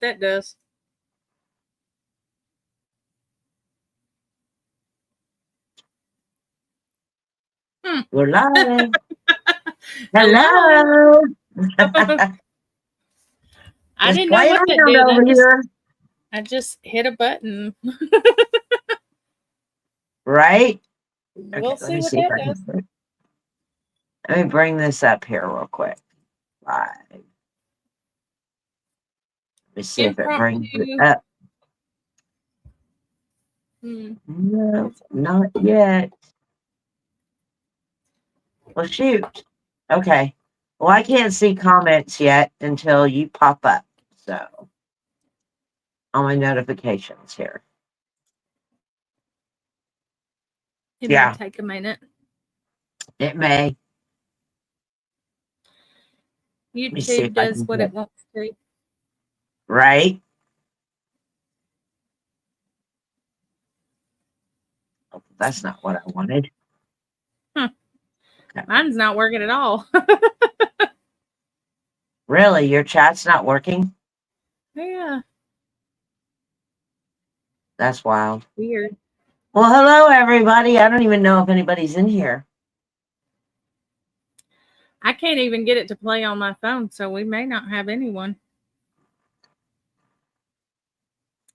That does. We're live. Hello. Hello. I Just didn't know playing what that around did. over here. I just hit a button. Right? We'll Okay, let see me what see if that I does. can. Let me bring this up here real quick. Live. Let me see if it brings it Impromptu. up. Hmm. No, not yet. Well, shoot. Okay. Well, I can't see comments yet until you pop up. So, on my notifications here. It may Yeah, take a minute. it may. Let me see if YouTube I does can what get it wants to. right. Oh, that's not what I wanted. Huh. Okay. Mine's not working at all. Really? Your chat's not working? Yeah. That's wild. Weird. Well, hello, everybody. I don't even know if anybody's in here. I can't even get it to play on my phone, so we may not have anyone.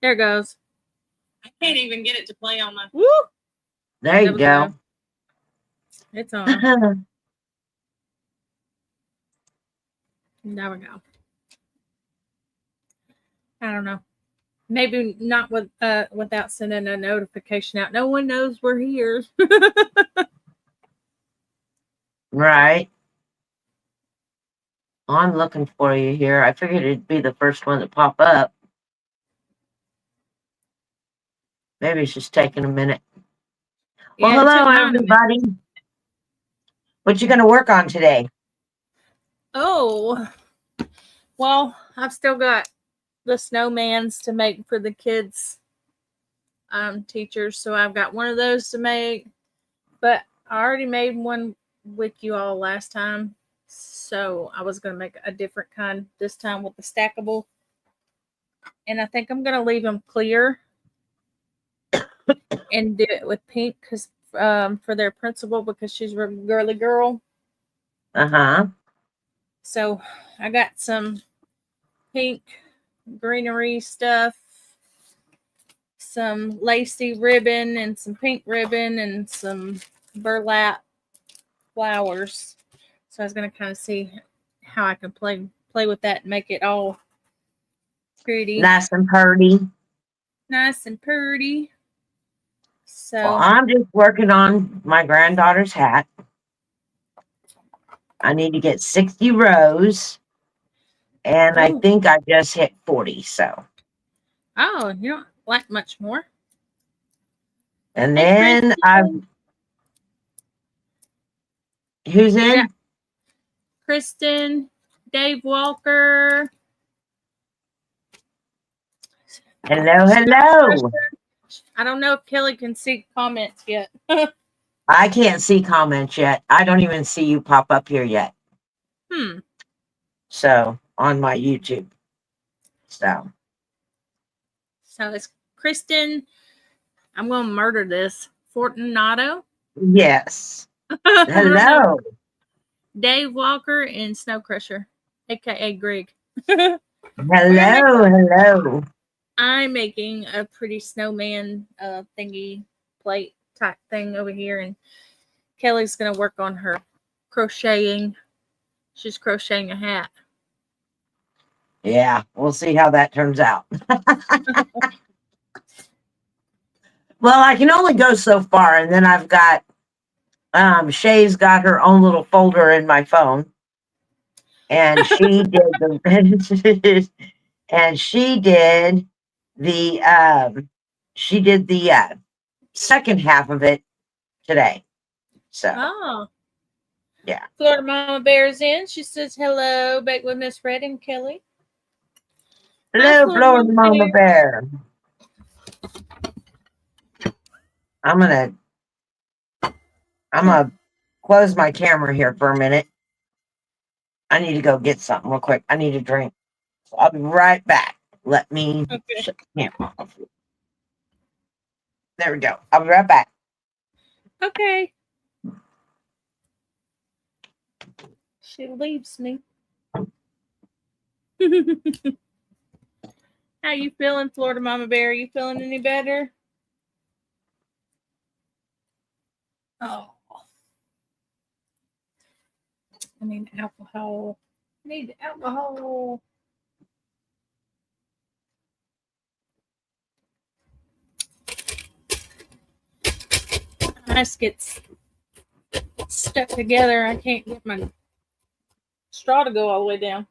There it goes. I can't even get it to play on my. Woo! There you go. It's on. There we go. I don't know. Maybe not without sending a notification out. No one knows we're here. Right. I'm looking for you here. I figured it'd be the first one to pop up. Maybe it's just taking a minute. Well, Yeah, it took hello, mine a minute. everybody. What you going to work on today? Oh, well, I've still got the snowmans to make for the kids teachers, so I've got one of those to make. But I already made one with you all last time, so I was going to make a different kind this time with the stackable. And I think I'm going to leave them clear and do it with pink because for their principal because she's a girly girl. Uh-huh. So I got some pink greenery stuff, some lacy ribbon and some pink ribbon and some burlap flowers. So I was gonna kind of see how I can play with that and make it all pretty. Nice and purty. Nice and pretty. Well, So I'm just working on my granddaughter's hat. I need to get 60 rows. And I think I just hit 40, so. Oh, you don't like much more. And Hey, then who's in? Kristen, Dave Walker. Hello, hello. I don't know if Kelly can see comments yet. I can't see comments yet. I don't even see you pop up here yet. So, on my YouTube. So it's Kristen. I'm going to murder this. Fortunato. yes. Hello. Dave Walker and Snow Crusher, aka Greg. Hello. I'm making a pretty snowman thingy plate type thing over here, and Kelly's gonna work on her crocheting. She's crocheting a hat. Yeah, we'll see how that turns out. Well, I can only go so far, and then I've got Shay's got her own little folder in my phone. And she did the and she did the second half of it today. So yeah. Florida Mama Bear's in. She says hello, back with Miss Red and Kelly. Hello, Florida Mama Bear. I'm gonna close my camera here for a minute. I need to go get something real quick. I need a drink. So I'll be right back. Let me Okay. shut the camera off. There we go. I'll be right back. Okay. She leaves me. How you feeling, Florida Mama Bear? You feeling any better? Oh, I need alcohol. I need alcohol. Ice gets stuck together. I can't get my straw to go all the way down.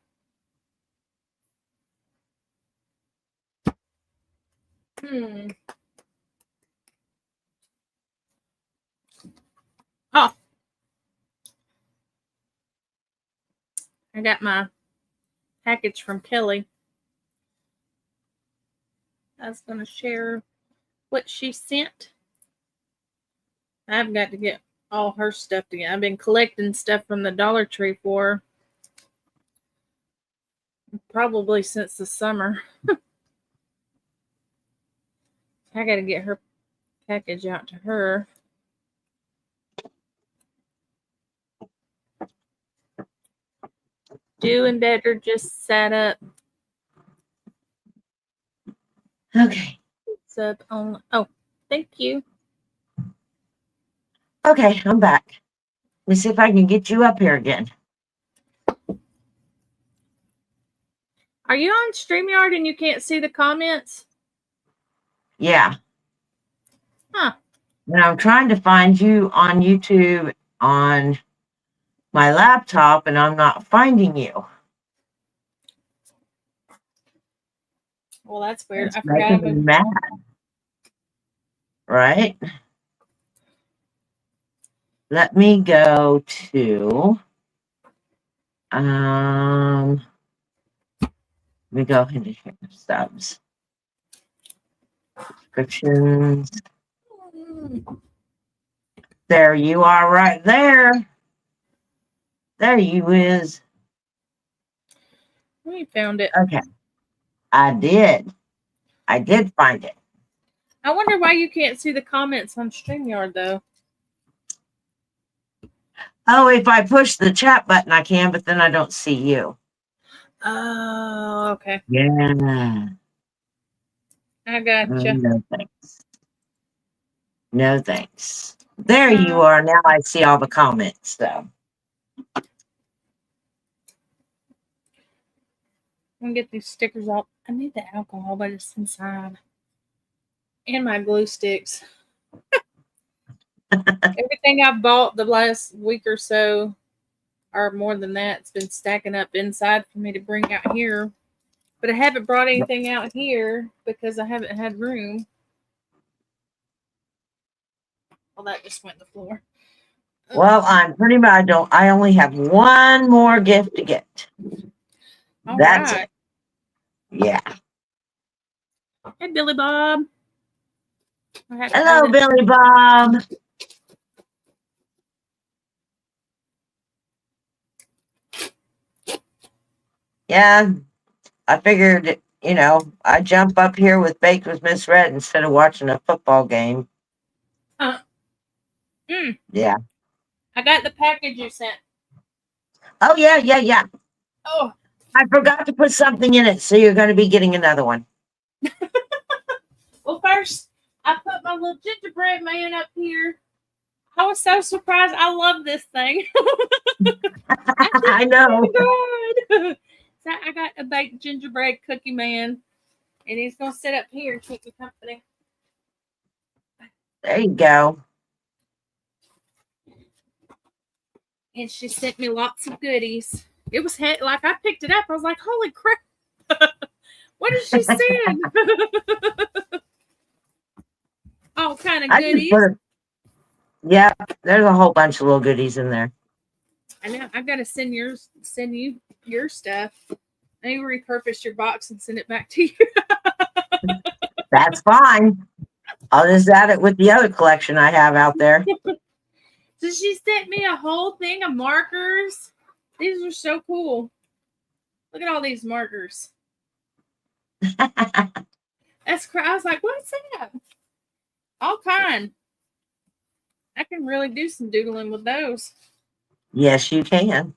Oh, I got my package from Kelly. I was going to share what she sent. I've got to get all her stuff together. I've been collecting stuff from the Dollar Tree for her probably since the summer. I got to get her package out to her. Doing better, just sat up. Okay. It's up on. Oh, thank you. Okay, I'm back. Let me see if I can get you up here again. Are you on StreamYard and you can't see the comments? Yeah. Huh. And I'm trying to find you on YouTube on my laptop, and I'm not finding you. Well, that's weird. It's I forgot making me mad. Right? Let me go to let me go into here. Subs. Subscriptions. There you are right there. There you is. We found it. Okay. I did find it. I wonder why you can't see the comments on StreamYard though. Oh, if I push the chat button, I can, but then I don't see you. Oh, okay. Yeah. I gotcha. No thanks. No thanks. There you are. Now I see all the comments, though. I'm gonna get these stickers off. I need the alcohol, but it's inside. And my glue sticks. Everything I've bought the last week or so, or more than that, it's been stacking up inside for me to bring out here. But I haven't brought anything out here because I haven't had room. Well, that just went to the floor. Well, I'm pretty much I only have one more gift to get. All That's right. it. Yeah. Hey, Billy Bob. Hello, Billy Bob. Yeah, I figured, I'd jump up here with Baked with Miss Red instead of watching a football game. Yeah. I got the package you sent. Oh, yeah. Oh. I forgot to put something in it, so you're going to be getting another one. Well, first, I put my little gingerbread man up here. I was so surprised. I love this thing. I know. God. So I got a baked gingerbread cookie man, and he's going to sit up here and keep me company. There you go. And she sent me lots of goodies. It was like I picked it up. I was like, holy crap. What did she send? All kind of goodies. Yeah, there's a whole bunch of little goodies in there. I know. I've got to send you your stuff. I need to repurpose your box and send it back to you. That's fine. I'll just add it with the other collection I have out there. So she sent me a whole thing of markers. These are so cool. Look at all these markers. That's crazy. I was like, what's that? All kind. I can really do some doodling with those. Yes, you can.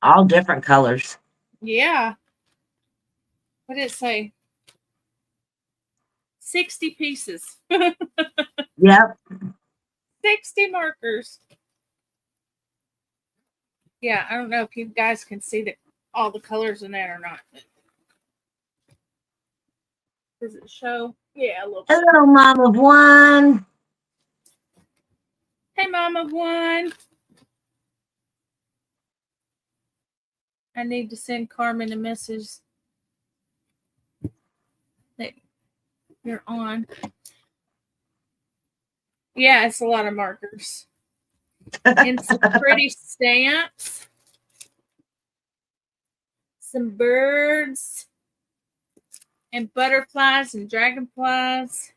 All different colors. Yeah. What did it say? 60 pieces. Yep. 60 markers. Yeah, I don't know if you guys can see all the colors in that or not. Does it show? Yeah, a little bit. Hello, mom of one. Hey, mom of one. I need to send Carmen a message that you're on. Yeah, it's a lot of markers. And some pretty stamps. Some birds. And butterflies and dragonflies.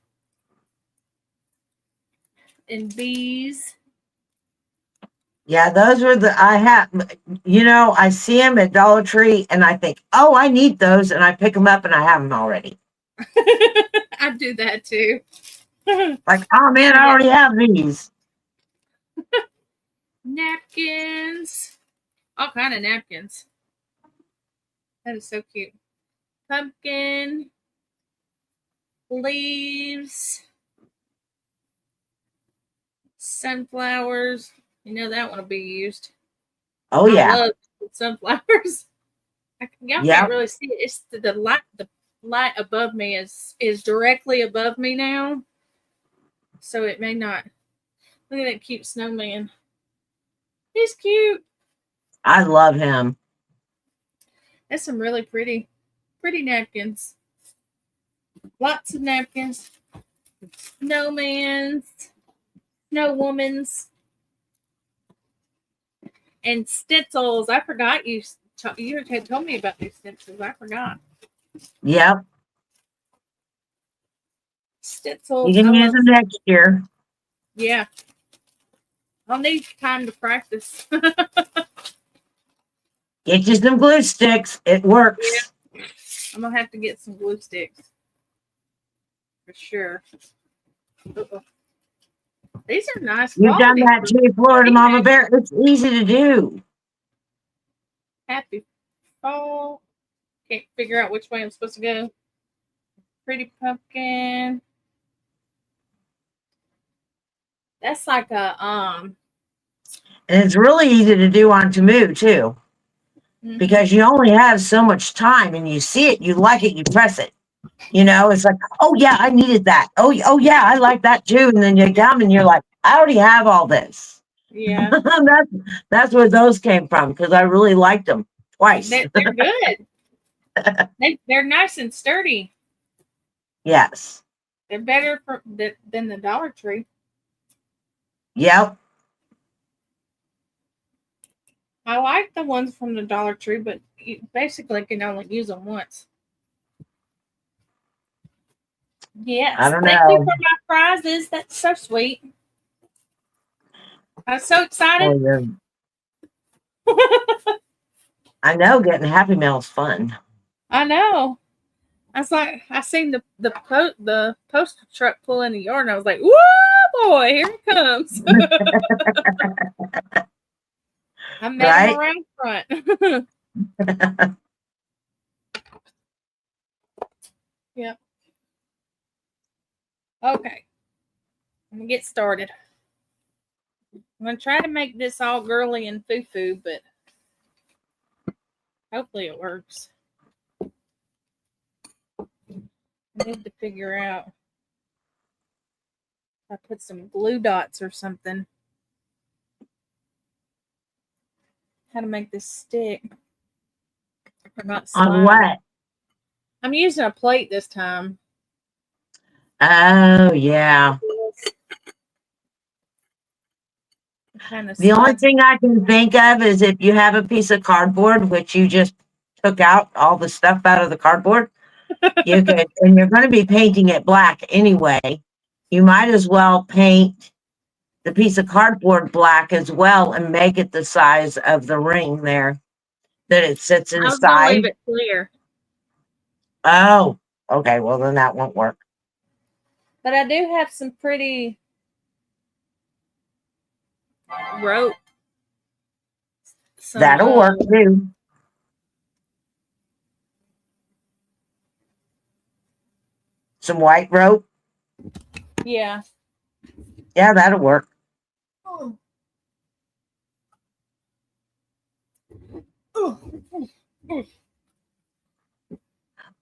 And bees. Yeah, those were I have, I see them at Dollar Tree and I think, oh, I need those. And I pick them up and I have them already. I do that too. Like, oh man, I already have these. Napkins. All kind of napkins. That is so cute. Pumpkin. Leaves. Sunflowers. You know that one will be used. Oh, yeah. I love sunflowers. Y'all can't really see it. It's the light. The light above me is directly above me now, so it may not. Look at that cute snowman. He's cute. I love him. That's some really pretty napkins. Lots of napkins. Snowmans, snowwomans, and stencils. I forgot you had told me about these stencils. I forgot. Yep. Stencils. You can use them next year. Yeah. I'll need time to practice. Get you some glue sticks. It works. Yeah. I'm going to have to get some glue sticks. For sure. Uh-oh. These are nice. You've done that too, Florida Mama Bear. It's easy to do. Happy fall. Can't figure out which way I'm supposed to go. Pretty pumpkin. That's like a And it's really easy to do on Temu too. Mm-hmm. Because you only have so much time and you see it, you like it, you press it. It's like, oh yeah, I needed that. Oh yeah, I like that too. And then you come and you're like, I already have all this. Yeah. that's where those came from because I really liked them twice. They're good. They're nice and sturdy. Yes. They're better than the Dollar Tree. Yep. I like the ones from the Dollar Tree, but you basically can only use them once. Yes. I don't know. Thank you for my prizes. That's so sweet. I'm so excited. I know getting Happy Meal is fun. I know. I was like, I seen the postal truck pull in the yard, and I was like, "Whoa, boy, here it comes!" I met him around front. Yep. Okay. I'm gonna get started. I'm gonna try to make this all girly and foo-foo, but hopefully it works. I need to figure out if I put some glue dots or something. How to make this stick. On what? I'm using a plate this time. Oh, yeah. The only thing I can think of is if you have a piece of cardboard, which you just took out all the stuff out of the cardboard, you could, and you're going to be painting it black anyway, you might as well paint the piece of cardboard black as well and make it the size of the ring there that it sits inside. I was going to leave it clear. Oh, okay. Well, then that won't work. But I do have some pretty rope. Some That'll work too. Some white rope. yeah. Yeah, that'll work. Oh.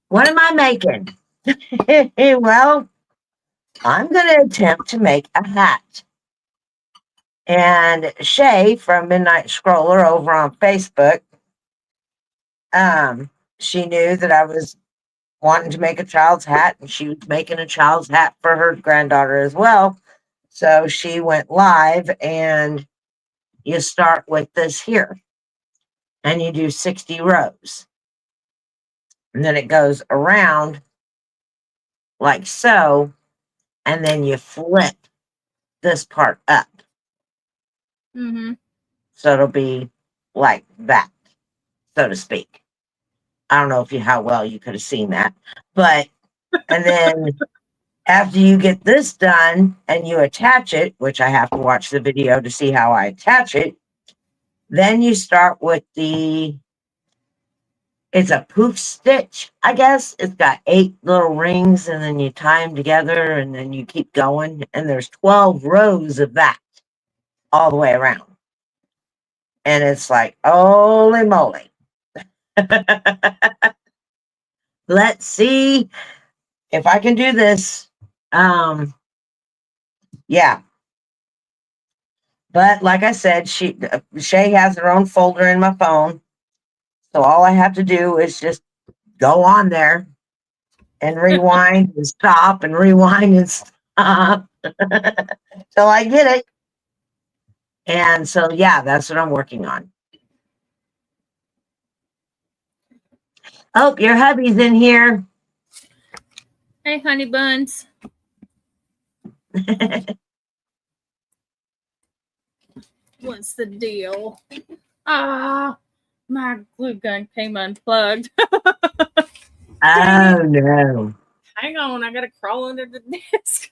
What am I making? Well, I'm going to attempt to make a hat. And Shay from Midnight Scroller over on Facebook, she knew that I was wanting to make a child's hat, and she was making a child's hat for her granddaughter as well. So she went live, and you start with this here, and you do 60 rows. And then it goes around like so, and then you flip this part up. Mm-hmm. So it'll be like that, so to speak. I don't know if you how well you could have seen that, but and then after you get this done and you attach it, which I have to watch the video to see how I attach it, then you start with it's a poof stitch, I guess. It's got 8 little rings and then you tie them together and then you keep going. And there's 12 rows of that all the way around. And it's like, holy moly. Let's see if I can do this. Yeah. But like I said, Shay has her own folder in my phone. So all I have to do is just go on there and rewind and stop and rewind and stop till I get it. And so, yeah, that's what I'm working on. Oh, your hubby's in here. Hey, honey buns. What's the deal? Ah, my glue gun came unplugged. Oh, no. Hang on, I gotta crawl under the desk.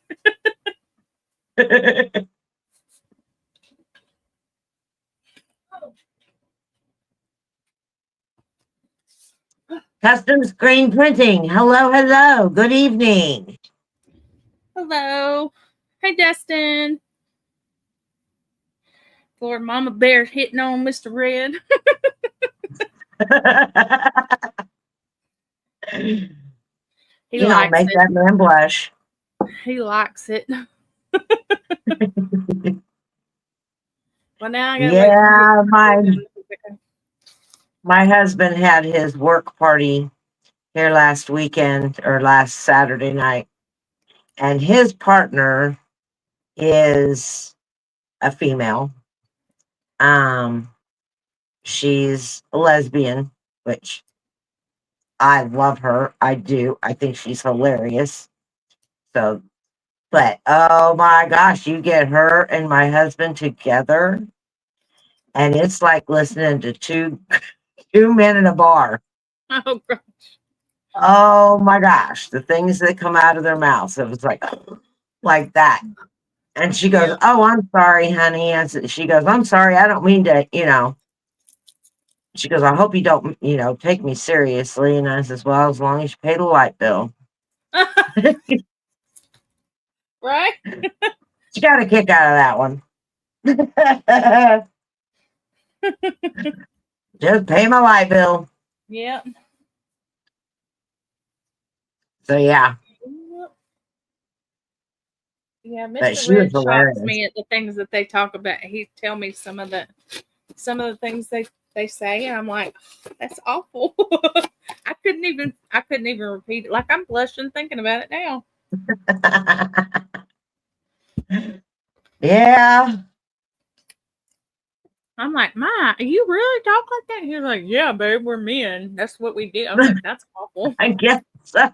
Custom screen printing. Hello, hello. Good evening. Hello. Hey, Destin. Lord, Mama Bear hitting on Mr. Red. He You don't likes make it. that man blush. He likes it. Well, now I gotta wait till Yeah, he gets my husband had his work party here last weekend or last Saturday night, and his partner is a female. She's a lesbian, which I love her. I do. I think she's hilarious. So, but oh my gosh, you get her and my husband together, and it's like listening to two men in a bar. Oh, gosh. Oh my gosh, the things that come out of their mouths. It was like that. And she goes, Yeah. "Oh, I'm sorry, honey." She goes, "I'm sorry. I don't mean to. She goes, "I hope you don't, take me seriously." And I says, "Well, as long as you pay the light bill." Right? She got a kick out of that one. Just pay my light bill. Yep. So yeah, Yeah, but Mr. she was Red shocks hilarious. me at the things that they talk about. He tell me some of the things they say, and I'm like, that's awful. I couldn't even repeat it. Like, I'm blushing thinking about it now. Yeah. I'm like, Ma, you really talk like that? He's like, yeah, babe, we're men. That's what we do. I was like, that's awful. I guess so.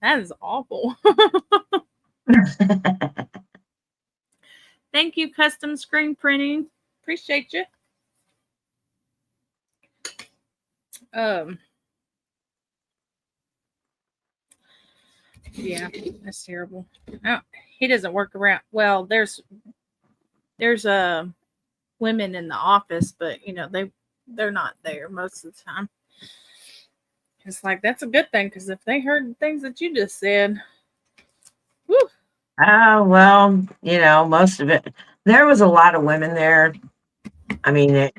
That is awful. Thank you, custom screen printing. Appreciate you. Um, Yeah, that's terrible. Oh, he doesn't work around. Well, there's women in the office, but they're not there most of the time. It's like that's a good thing because if they heard the things that you just said, whew, Oh, well, most of it. There was a lot of women there. I mean,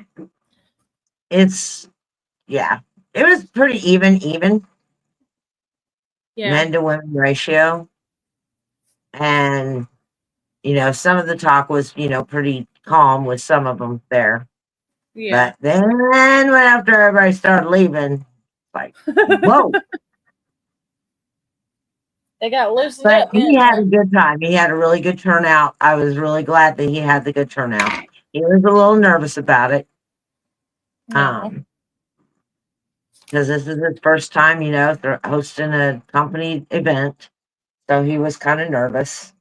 it's, yeah, it was pretty even yeah, men to women ratio. And, some of the talk was, pretty calm with some of them there. yeah. But then when after everybody started leaving, like, whoa. They got loosened But up, he didn't had a good time. He had a really good turnout. I was really glad that he had the good turnout. He was a little nervous about it. they? No. Because this is his first time, hosting a company event. So he was kind of nervous.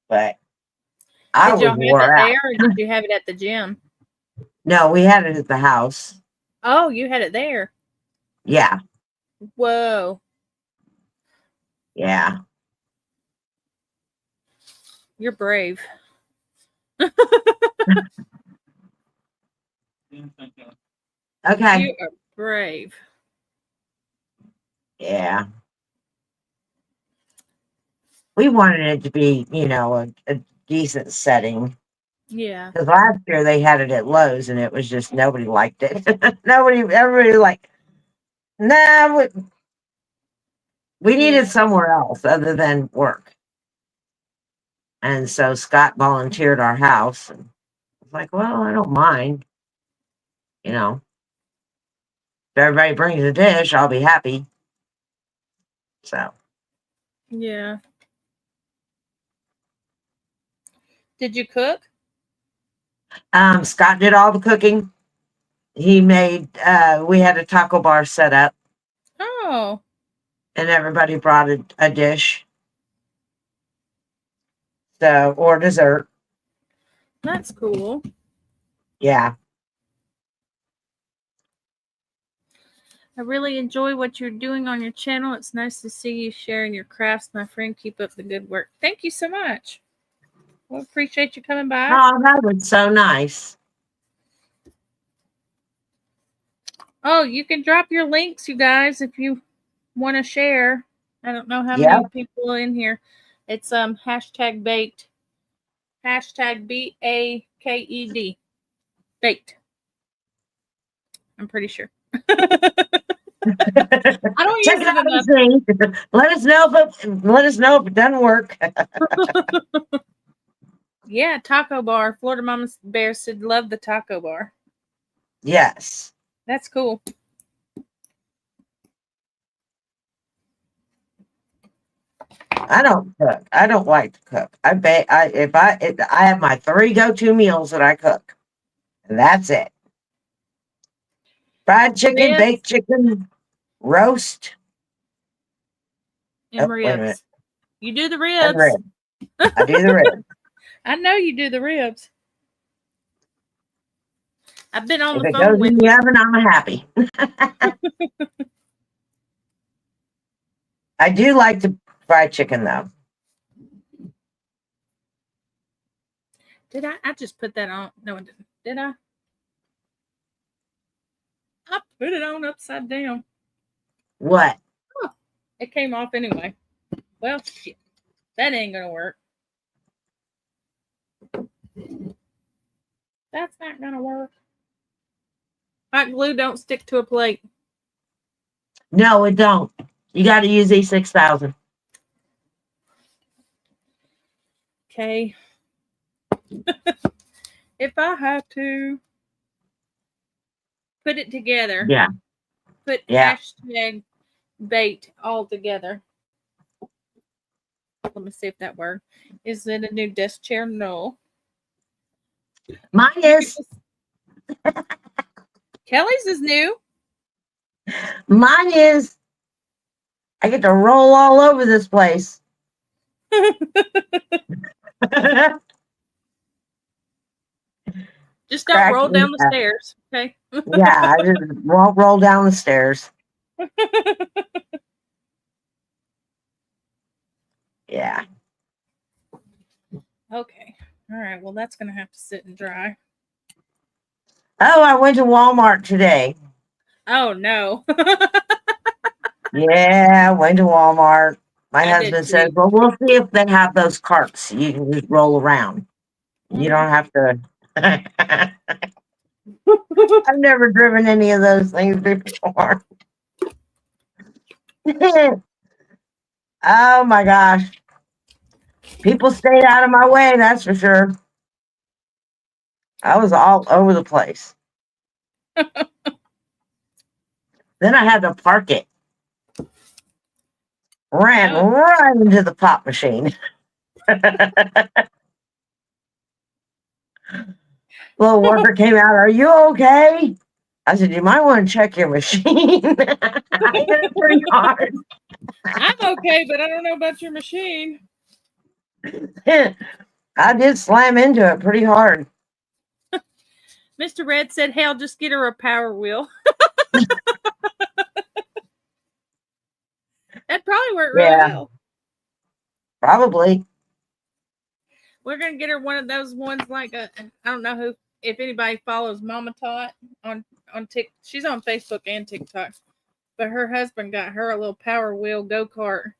But I Did was y'all have it wore out. there, or did you have it at the gym? No, we had it at the house. Oh, you had it there. Yeah, Whoa, yeah. you're brave. Okay. You are brave. Yeah. We wanted it to be, a decent setting. Yeah, Because last year they had it at Lowe's and it was just nobody liked it. Everybody like, nah, we yeah, needed somewhere else other than work. And so Scott volunteered our house. And I was like, well, I don't mind. If everybody brings a dish, I'll be happy. So, yeah. Did you cook? Scott did all the cooking. He made, we had a taco bar set up Oh, and everybody brought a dish. So, or dessert. that's cool. Yeah. I really enjoy what you're doing on your channel. It's nice to see you sharing your crafts, my friend. Keep up the good work. Thank you so much. Well, appreciate you coming by. Oh, that was so nice. Oh, you can drop your links, you guys, if you want to share. I don't know how many Yep. people are in here. It's hashtag baked. Hashtag BAKED. Baked. I'm pretty sure. I don't Check use it it out and enough. see. Let us know if it doesn't work. Yeah, taco bar. Florida Mama Bear said love the taco bar. Yes. That's cool. I don't cook. I don't like to cook. I have my 3 go-to meals that I cook. And that's it. Fried chicken, baked Ribs chicken, roast. and Oh, wait a minute. ribs. You do the And ribs. ribs. I do the ribs. I know you do the ribs. I've been on If the it phone goes with in the oven, I'm happy. I do like the fried chicken though. Did I? I just put that on. No, I didn't. Did I? I put it on upside down. What? Oh, it came off anyway. Well, shit. That ain't gonna work. That's not gonna work. Hot glue don't stick to a plate. No, it don't. You got to use E6000. Okay. If I have to put it together, Yeah. put Yeah. hashtag bait all together. Let me see if that worked. Is it a new desk chair? No. Mine You could is. just Kelly's is new. Mine is. I get to roll all over this place. Just don't Crack roll me down the up. stairs. Okay. Yeah, I just won't roll down the stairs. right. Well, that's going to have to sit and dry. Oh, I went to Walmart today. Oh, no. Yeah, I went to Walmart. My I did husband says, too. well, we'll see if they have those carts you can just roll around. You don't have to. I've never driven any of those things before. Oh my gosh. People stayed out of my way, that's for sure. I was all over the place. Then I had to park it. Ran Oh. right into the pop machine. Little worker came out, are you okay? I said, you might want to check your machine. I hit it pretty hard. I'm okay, but I don't know about your machine. I did slam into it pretty hard. Mr. Red said, "Hell, just get her a power wheel." That probably worked really Yeah, well. probably. We're gonna get her one of those ones like I don't know who if anybody follows Mama Tot on Tik. She's on Facebook and TikTok, but her husband got her a little power wheel go kart,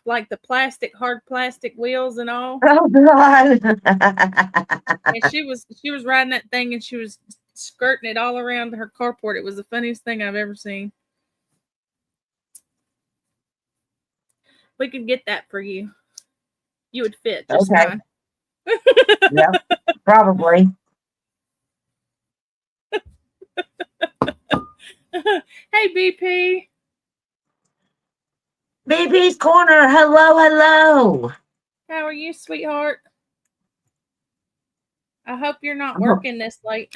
like the hard plastic wheels and all. Oh God. And she was riding that thing and she was skirting it all around her carport. It was the funniest thing I've ever seen. We could get that for you. You would fit just Okay. fine. Yeah, probably. Hey, BP. BB's Corner. Hello, hello. How are you, sweetheart? I hope you're not Oh, working this late.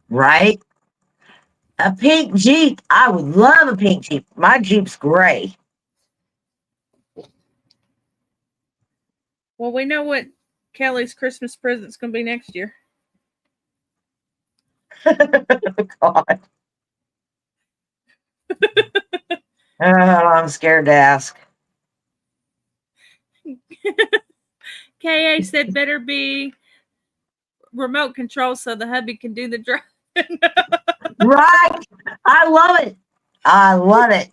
right? A pink Jeep. I would love a pink Jeep. My Jeep's gray. Well, we know what Kelly's Christmas present's going to be next year. God. Oh, I'm scared to ask. KA said better be remote control so the hubby can do the driving. Right. I love it. I love it.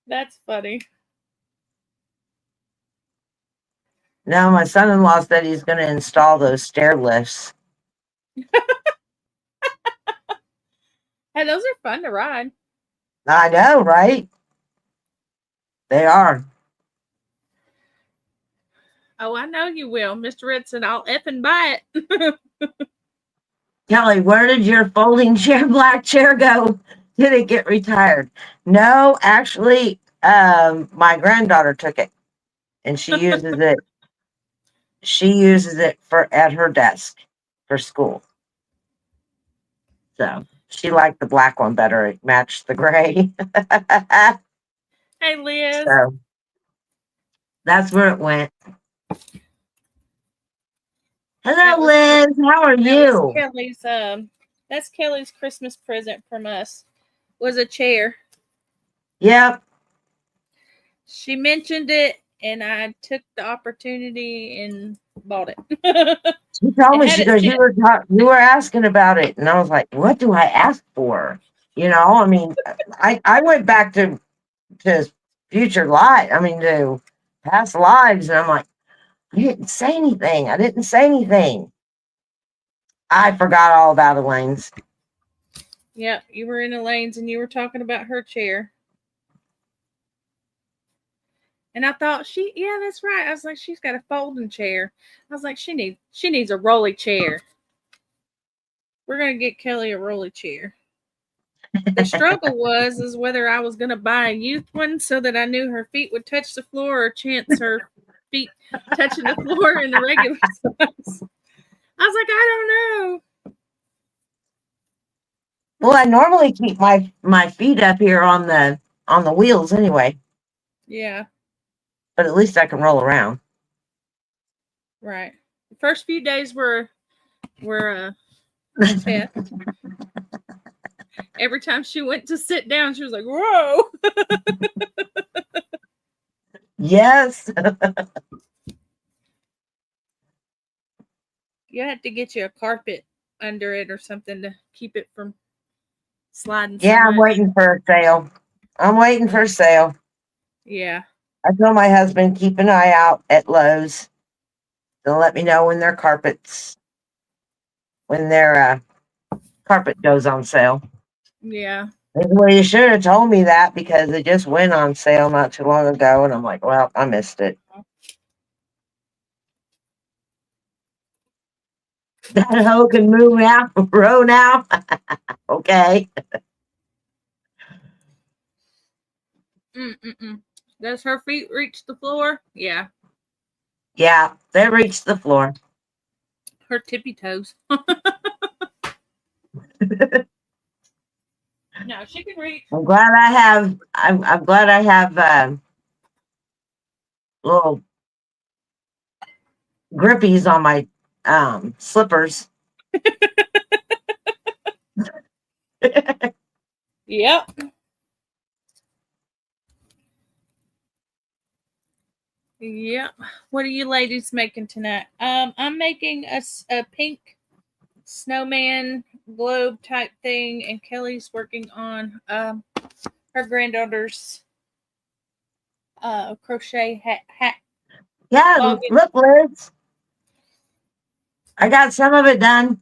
That's funny. Now, my son in law said he's going to install those stair lifts. Hey, those are fun to ride. I know, right? They are. Oh, I know you will. Mr. Red said, I'll effing buy it. Kelly, where did your folding chair, black chair go? Did it get retired? No, actually, my granddaughter took it and she uses it. She uses it for at her desk for school. So she liked the black one better. It matched the gray. Hey, Liz. So that's where it went. Hello, Liz. How are you? That's Kelly's Christmas present from us. Was a chair. Yep. She mentioned it, and I took the opportunity and bought it. She told me, Had she it goes, sit. you were asking about it. And I was like, what do I ask for? I mean, I went back to future life. I mean, to past lives. And I'm like, I didn't say anything. I didn't say anything. I forgot all about Elaine's. Yep, you were in Elaine's and you were talking about her chair. And I thought yeah, that's right. I was like, she's got a folding chair. I was like, she needs a rolly chair. We're gonna get Kelly a rolly chair. The struggle is whether I was gonna buy a youth one so that I knew her feet would touch the floor or chance her feet touching the floor in the regular size. I was like, I don't know. Well, I normally keep my feet up here on the wheels anyway. Yeah. But at least I can roll around. Right. The first few days were a test. Every time she went to sit down, she was like, "Whoa!" Yes. You have to get you a carpet under it or something to keep it from sliding so Yeah, I'm much. waiting for a sale. I'm waiting for a sale. Yeah. I told my husband keep an eye out at Lowe's. They'll let me know when their carpet goes on sale. Yeah. Well, you should have told me that because it just went on sale not too long ago, and I'm like, well, I missed it. That hoe can move out, row now. Okay. Mm-mm-mm. Does her feet reach the floor? Yeah. Yeah, they reached the floor. Her tippy toes. No, she can reach. I'm glad I have little grippies on my slippers. Yep. Yep. What are you ladies making tonight? I'm making a pink snowman globe type thing, and Kelly's working on her granddaughter's crochet hat Yeah, login. look, Liz, I got some of it done.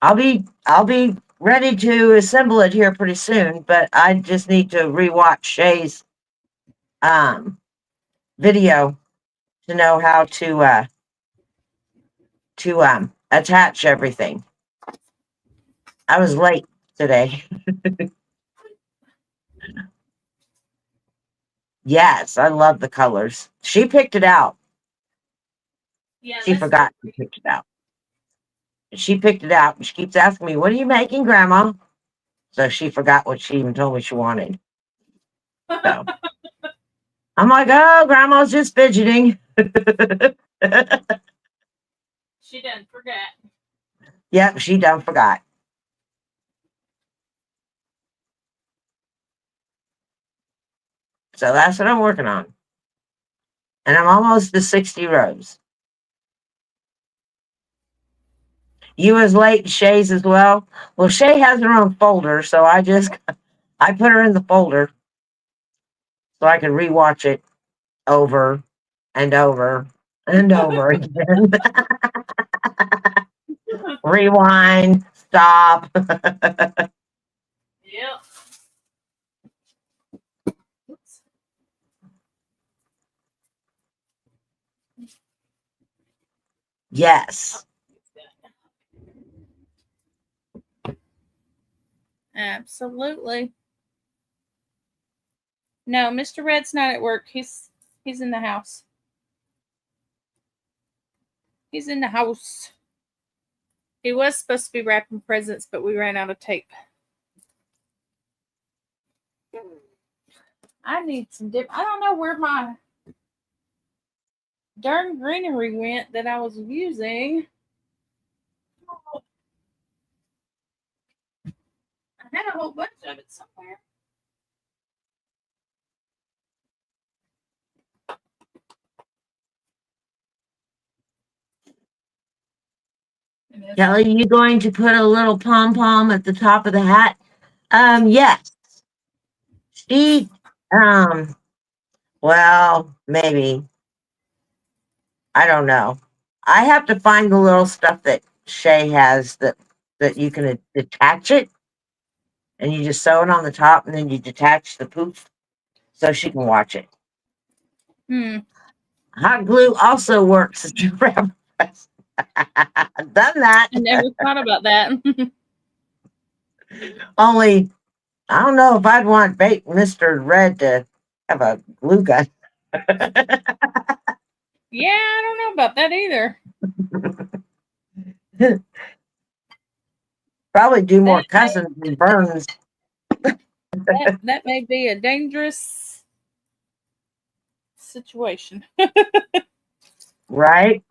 I'll be ready to assemble it here pretty soon, but I just need to rewatch Shay's um video to know how to attach everything. I was late today. Yes, I love the colors. She picked it out. Yeah, She that's real forgot to pick it out. She picked it out and she keeps asking me, "What are you making, Grandma?" So she forgot what she even told me she wanted. pretty. So I'm like, "Oh, Grandma's just fidgeting." She done forgot. Yep, she done forgot. So that's what I'm working on. And I'm almost to 60 rows. You was late, Shay's as well. Well, Shay has her own folder, so I put her in the folder so I can rewatch it over and over and over again. Rewind, stop. Yep. Yes. Absolutely. No, Mr. Red's not at work. He's in the house. He's in the house. He was supposed to be wrapping presents, but we ran out of tape. I need some dip. I don't know where my darn greenery went that I was using. I had a whole bunch of it somewhere. Kelly, you going to put a little pom pom at the top of the hat? Yes. She, um, well, maybe. I don't know. I have to find the little stuff that Shay has that you can detach it, and you just sew it on the top, and then you detach the poof so she can watch it. Hmm. Hot glue also works as your wrap press. I've done that. I never thought about that. Only I don't know if I'd want Mr. Red to have a glue gun. Yeah, I don't know about that either. Probably do more That may, cussing than burns, that may be a dangerous situation. right?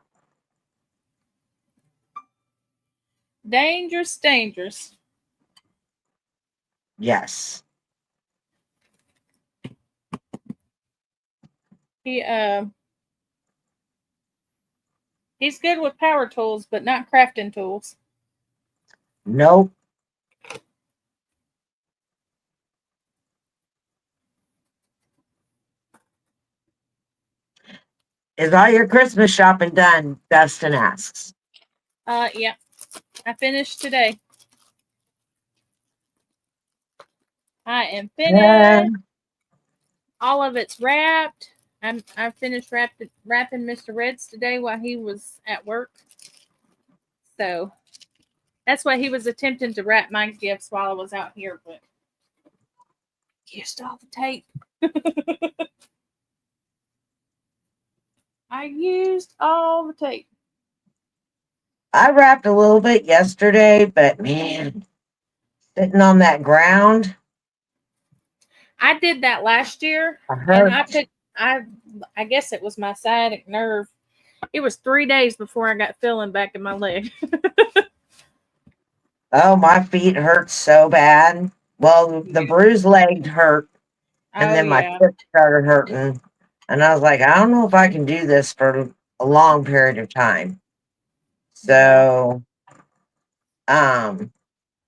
Dangerous, dangerous. Yes. He he's good with power tools, but not crafting tools. Nope. Is all your Christmas shopping done? Dustin asks. Yeah, I finished today. I am Uh, finished. All of it's wrapped. I finished wrapping Mr. Reds today while he was at work. So that's why he was attempting to wrap my gifts while I was out here, but used all the tape. I used all the tape. I wrapped a little bit yesterday, but man, sitting on that ground, I did that last year, I and hurt. I guess it was my sciatic nerve. It was 3 days before I got feeling back in my leg. Oh, my feet hurt so bad. Well, the bruised leg hurt, and Oh then my yeah, foot started hurting. And I was like, I don't know if I can do this for a long period of time. yeah. So, um,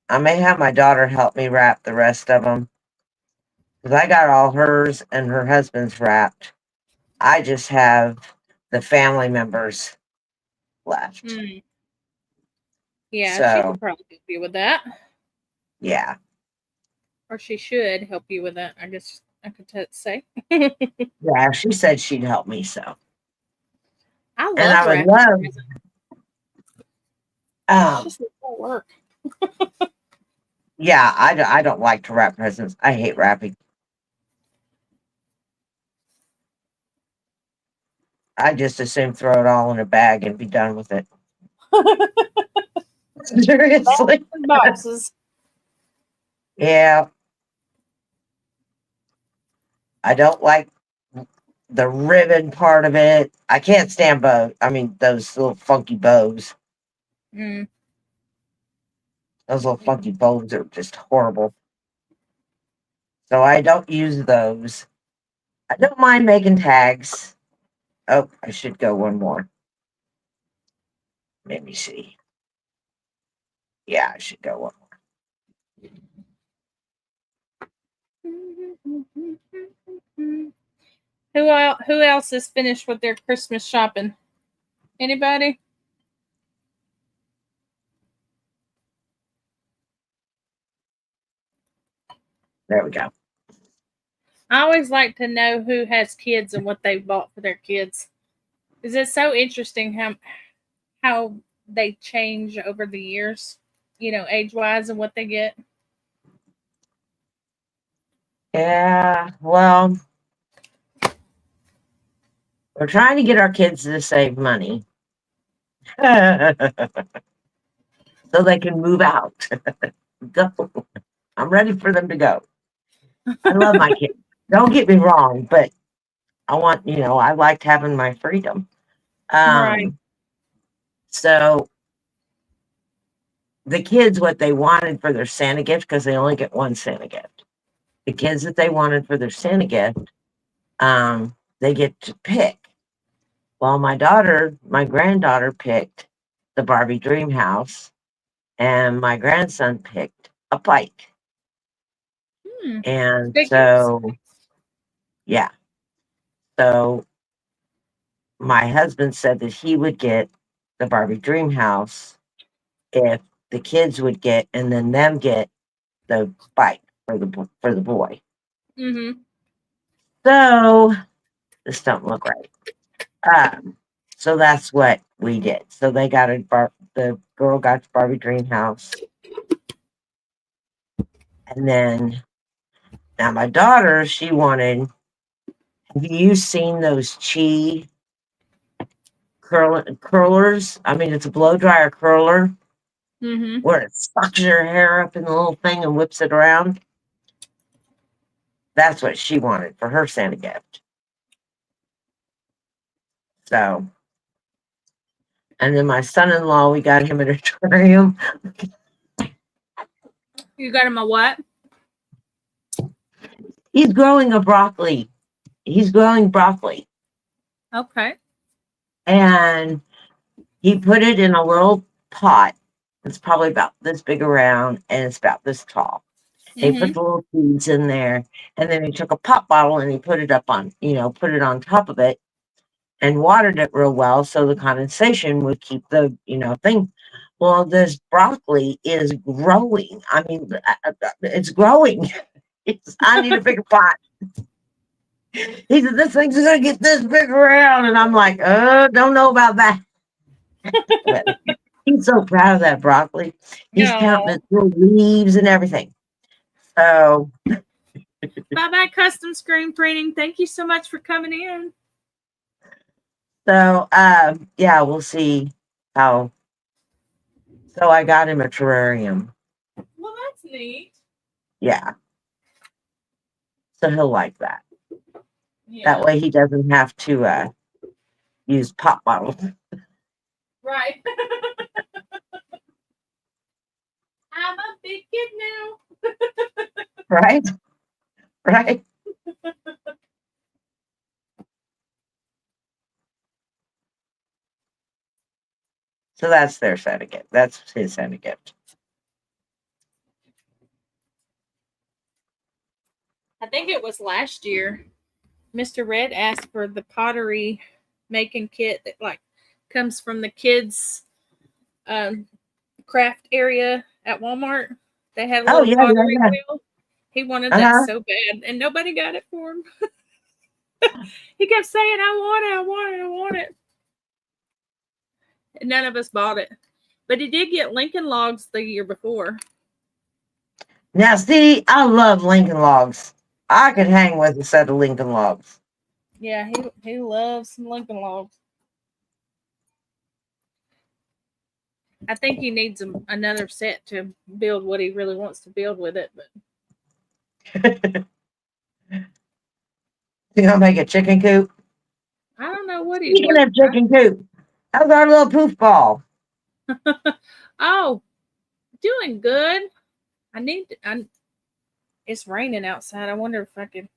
I may have my daughter help me wrap the rest of them because I got all hers and her husband's wrapped. I just have the family members left. Mm. Yeah, she So, could probably help you with that, yeah. or she should help you with that. I guess I could say. Yeah, she said she'd help me. So, I and love I would wrapping love, presents. It's um, just a lot of work. yeah, I don't like to wrap presents. I hate wrapping. I just assume throw it all in a bag and be done with it. Seriously. Boxes. Yeah, I don't like the ribbon part of it. I can't stand bow. I mean, those little funky bows. Mm. Those little funky bows are just horrible. So I don't use those. I don't mind making tags. Oh, I should go one more. Let me see. Yeah, I should go one more. Who else is finished with their Christmas shopping? Anybody? There we go. I always like to know who has kids and what they've bought for their kids. Is it so interesting how they change over the years, age wise and what they get? Yeah, well, we're trying to get our kids to save money so they can move out. Go. I'm ready for them to go. I love my kids. Don't get me wrong, but I want, I liked having my freedom. Right. Um, so the kids, what they wanted for their Santa gift, because they only get one Santa gift. The kids that they wanted for their Santa gift, they get to pick. Well, my granddaughter picked the Barbie Dream House, and my grandson picked a bike. Hmm. And Figures. so, yeah. So my husband said that he would get the Barbie Dream House if the kids would get, and then them get the bike for the boy. Mm-hmm. So this don't look right. So that's what we did. So they got the girl got the Barbie Dream House, and then now my daughter, she wanted. Have you seen those curlers? I mean, it's a blow dryer curler Mm-hmm. where it sucks your hair up in the little thing and whips it around. That's what she wanted for her Santa gift. So, and then my son-in-law, we got him an aquarium. You got him a what? He's growing a broccoli. He's growing broccoli. Okay. And he put it in a little pot. It's probably about this big around and it's about this tall. He put Mm-hmm. the little seeds in there, and then he took a pop bottle and he put it up on, put it on top of it and watered it real well so the condensation would keep the, thing. Well, this broccoli is growing. I mean, it's growing. I need a bigger pot. He said, this thing's going to get this big around. And I'm like, don't know about that. But he's so proud of that broccoli. He's counting No. its little leaves and everything. So, Bye bye, custom screen printing. Thank you so much for coming in. yeah, we'll see how. So I got him a terrarium. Well, that's neat. Yeah. So he'll like that. That Yeah. way he doesn't have to use pop bottles. Right. I'm a big kid now. Right? Right? So that's their Santa gift. That's his Santa gift. I think it was last year. Mr. Red asked for the pottery making kit that like comes from the kids um, craft area at Walmart. They had a Oh little yeah, pottery yeah, wheel. He wanted yeah. that Uh-huh. so bad, and nobody got it for him. He kept saying, "I want it, I want it, I want it," and none of us bought it. But he did get Lincoln Logs the year before. Now see, I love Lincoln Logs. I could hang with a set of Lincoln Logs. Yeah, he loves some Lincoln Logs. I think he needs another set to build what he really wants to build with it. But You gonna make a chicken coop? I don't know what he Speaking what. of chicken coop, how's our little poof ball? Oh, doing good. I need. It's raining outside. I wonder if I could.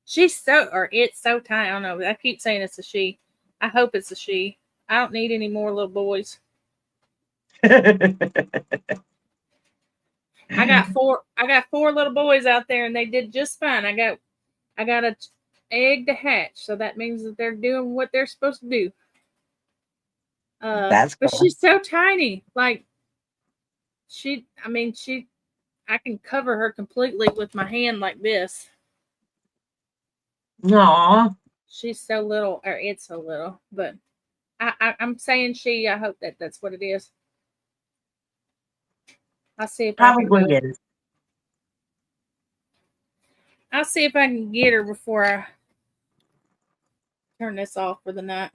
She's so, or it's so tiny. I don't know. I keep saying it's a she. I hope it's a she. I don't need any more little boys. I got four. I got four little boys out there, and they did just fine. I got a egg to hatch, so that means that they're doing what they're supposed to do. That's But cool. she's so tiny. Like she, I mean, she. I can cover her completely with my hand like this. Aw, She's so little, or it's so little. But I'm saying she. I hope that that's what it is. I'll see if I can probably go. is. I'll see if I can get her before I turn this off for the night.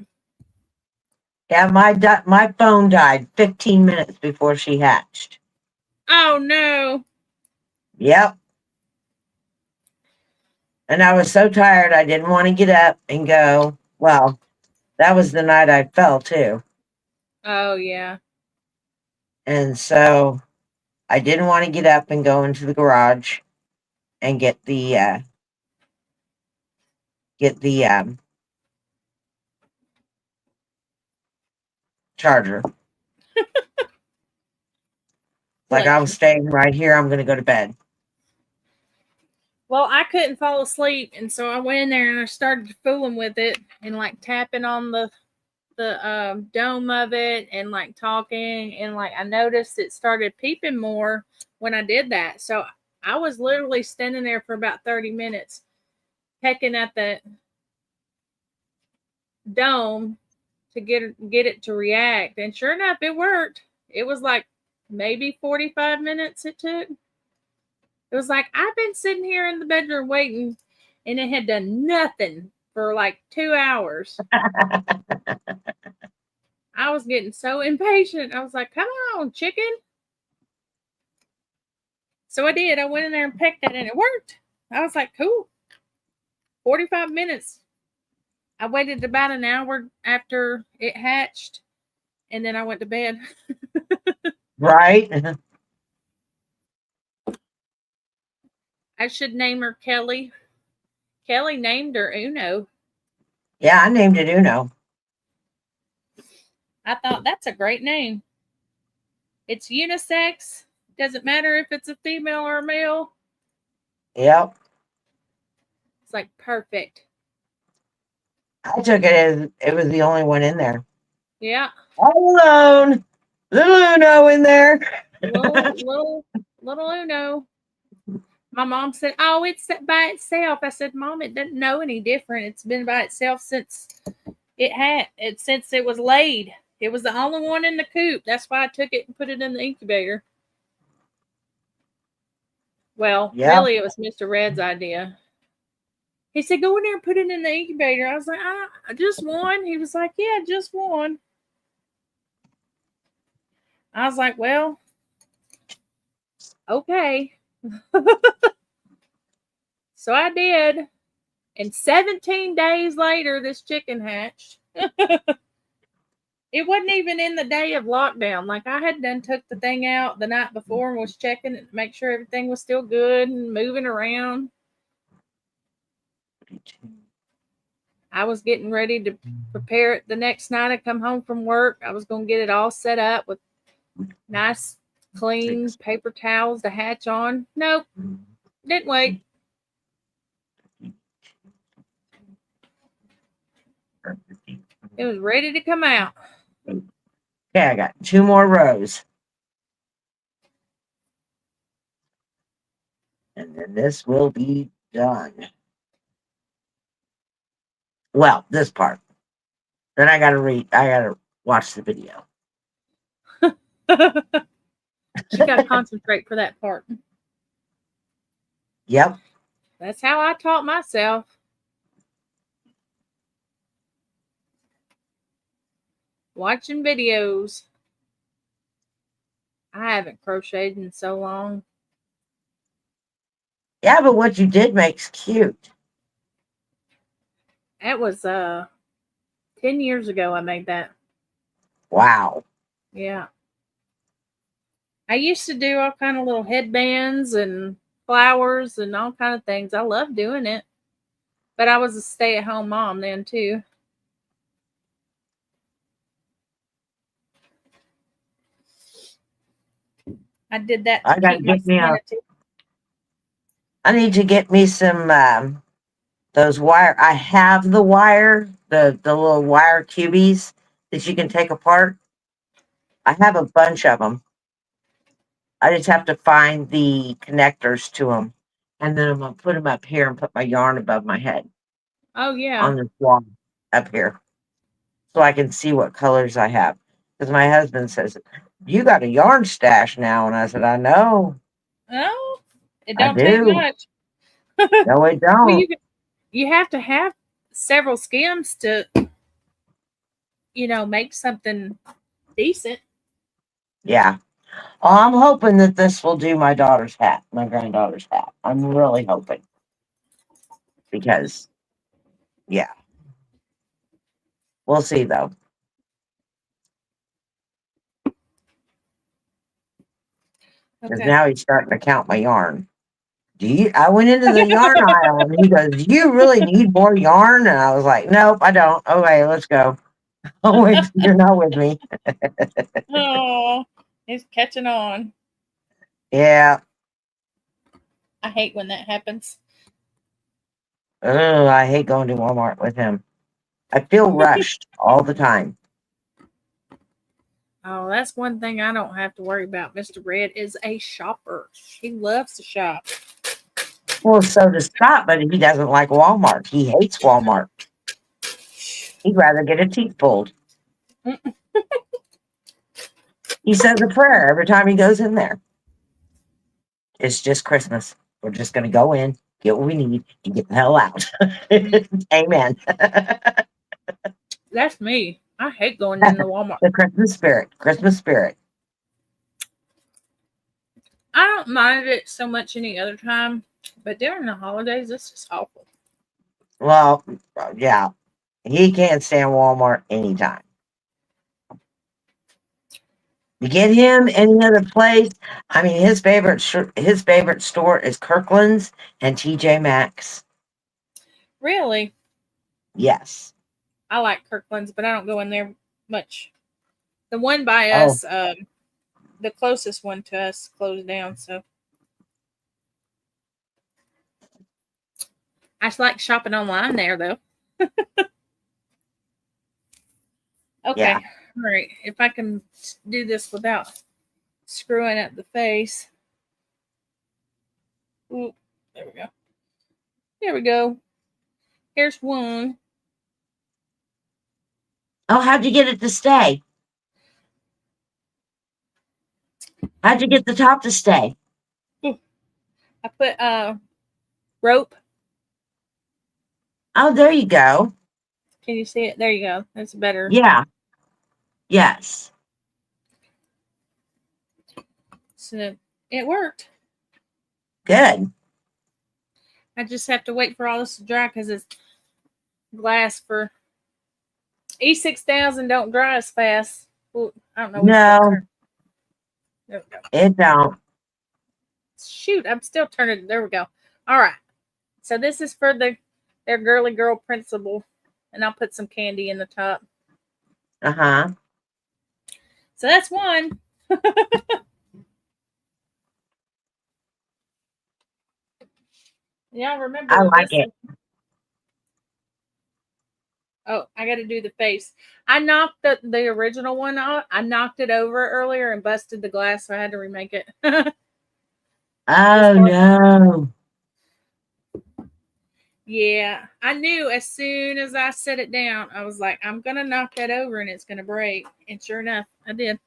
Yeah, my phone died 15 minutes before she hatched. Oh no! Yep. And I was so tired I didn't want to get up and go. Well, that was the night I fell too. Oh yeah. And so I didn't want to get up and go into the garage and get the charger. Like I Bless was you. staying right here. I'm gonna go to bed. Well, I couldn't fall asleep, and so I went in there and I started fooling with it and like tapping on the dome of it and like talking, and like I noticed it started peeping more when I did that. So I was literally standing there for about 30 minutes pecking at the dome to get it to react, and sure enough, it worked. It was like maybe 45 minutes it took. It was like I've been sitting here in the bedroom waiting, and it had done nothing for like 2 hours. I was getting so impatient. I was like, "Come on, chicken!" So I did. I went in there and pecked at it, and it worked. I was like, "Cool." 45 minutes. I waited about an hour after it hatched, and then I went to bed. Right? I should name her Kelly. Kelly named her Uno. Yeah, I named it Uno. I thought that's a great name. It's unisex. Doesn't matter if it's a female or a male. Yep. It's like perfect. I took it as it was the only one in there. Yeah. All alone. Little Uno in there. Little Uno. My mom said, "Oh, it's by itself." I said, "Mom, it doesn't know any different. It's been by itself since since it was laid. It was the only one in the coop. That's why I took it and put it in the incubator." Well, Yep. really, it was Mr. Red's idea. He said, "Go in there and put it in the incubator." I was like, "Just one." He was like, "Yeah, just one." I was like, "Well, okay." So I did. And 17 days later, this chicken hatched. It wasn't even in the day of lockdown. Like I had done took the thing out the night before and was checking it to make sure everything was still good and moving around. I was getting ready to prepare it the next night. I come home from work. I was going to get it all set up with nice, clean paper towels to hatch on. Nope, didn't wait. It was ready to come out. Okay, I got 2 more rows. And then this will be done. Well, this part. Then I gotta watch the video. You got to concentrate for that part. Yep. That's how I taught myself. Watching videos. I haven't crocheted in so long. Yeah, but what you did makes cute. That was 10 years ago I made that. Wow. Yeah. I used to do all kind of little headbands and flowers and all kind of things. I loved doing it. But I was a stay-at-home mom then too. I did that to I gotta keep my get me a sanity. I need to get me some those wire. I have the wire, the little wire cubies that you can take apart. I have a bunch of them. I just have to find the connectors to them, and then I'm gonna put them up here and put my yarn above my head Oh yeah. on this wall up here, so I can see what colors I have. Because my husband says, "You got a yarn stash now," and I said, "I know, Oh, it I don't take do. much. No, it Well, don't." you have to have several skims to make something decent. Yeah. Well, I'm hoping that this will do my daughter's hat, my granddaughter's hat. I'm really hoping because, yeah, we'll see though. Because Okay. now he's starting to count my yarn. Do you? I went into the yarn aisle and he goes, "Do you really need more yarn?" And I was like, "Nope, I don't." Okay, let's go. Oh wait, you're not with me. Oh, he's catching on. Yeah. I hate when that happens. Oh, I hate going to Walmart with him. I feel rushed all the time. Oh, that's one thing I don't have to worry about. Mr. Red is a shopper. He loves to shop. Well, so does Scott, but he doesn't like Walmart. He hates Walmart. He'd rather get a teeth pulled. He says a prayer every time he goes in there. It's just Christmas. We're just going to go in, get what we need, and get the hell out. Amen. That's me. I hate going in the Walmart. The Christmas spirit. Christmas spirit. I don't mind it so much any other time, but during the holidays, it's just awful. Well, yeah. He can't stand Walmart anytime. You get him any other place. I mean, his favorite store is Kirkland's and TJ Maxx. Really? Yes. I like Kirkland's, but I don't go in there much. The one by Oh, us, the closest one to us, closed down. So I just like shopping online there, though. yeah. Okay, all right. If I can do this without screwing up the face. Ooh, there we go. There we go. Here's one. Oh, how'd you get it to stay? How'd you get the top to stay? Ooh, I put rope. Oh, there you go. Can you see it? There you go. That's better. Yeah. Yes. So it worked. Good. I just have to wait for all this to dry because it's glass for E6000 don't dry as fast. Ooh, I don't know which way to No, turn. There we go. it don't. Shoot, I'm still turning. There we go. All right. So this is for their girly girl principal, and I'll put some candy in the top. Uh-huh. So that's one. Y'all I remember like this? it. Oh, I got to do the face. I knocked the original one out. I knocked it over earlier and busted the glass, so I had to remake it. This Oh, part. no. Yeah, I knew as soon as I set it down, I was like, I'm gonna knock that over and it's gonna break. And sure enough, I did.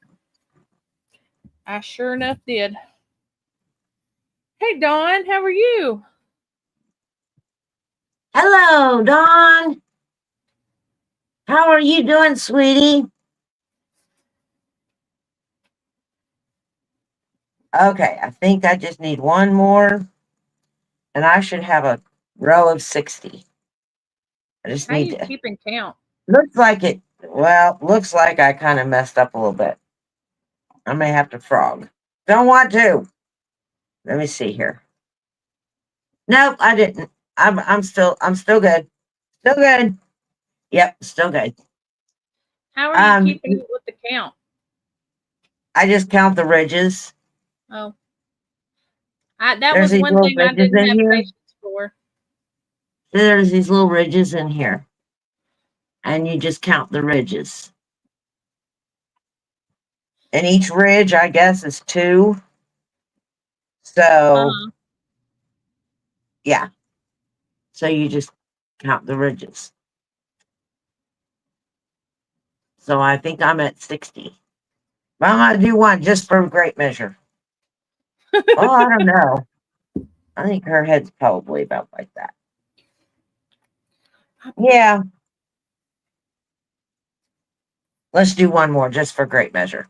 I sure enough did. Hey Dawn, how are you? Hello, Dawn. How are you doing, sweetie? Okay, I think I just need one more, and I should have a row of 60. I just How need you to. keeping count? Looks like it. Well, looks like I kind of messed up a little bit. I may have to frog. Don't want to. Let me see here. Nope, I didn't. I'm still good. Still good. Yep, still good. How are you Um, keeping it with the count? I just count the ridges. Oh, that There's was these one little thing I ridges didn't in have here. patience for. There's these little ridges in here, and you just count the ridges. And each ridge, I guess, is two. So Uh-huh. yeah. So you just count the ridges. So I think I'm at 60. But I'm gonna do one just for great measure. Oh, I don't know. I think her head's probably about like that. Yeah, let's do one more just for great measure.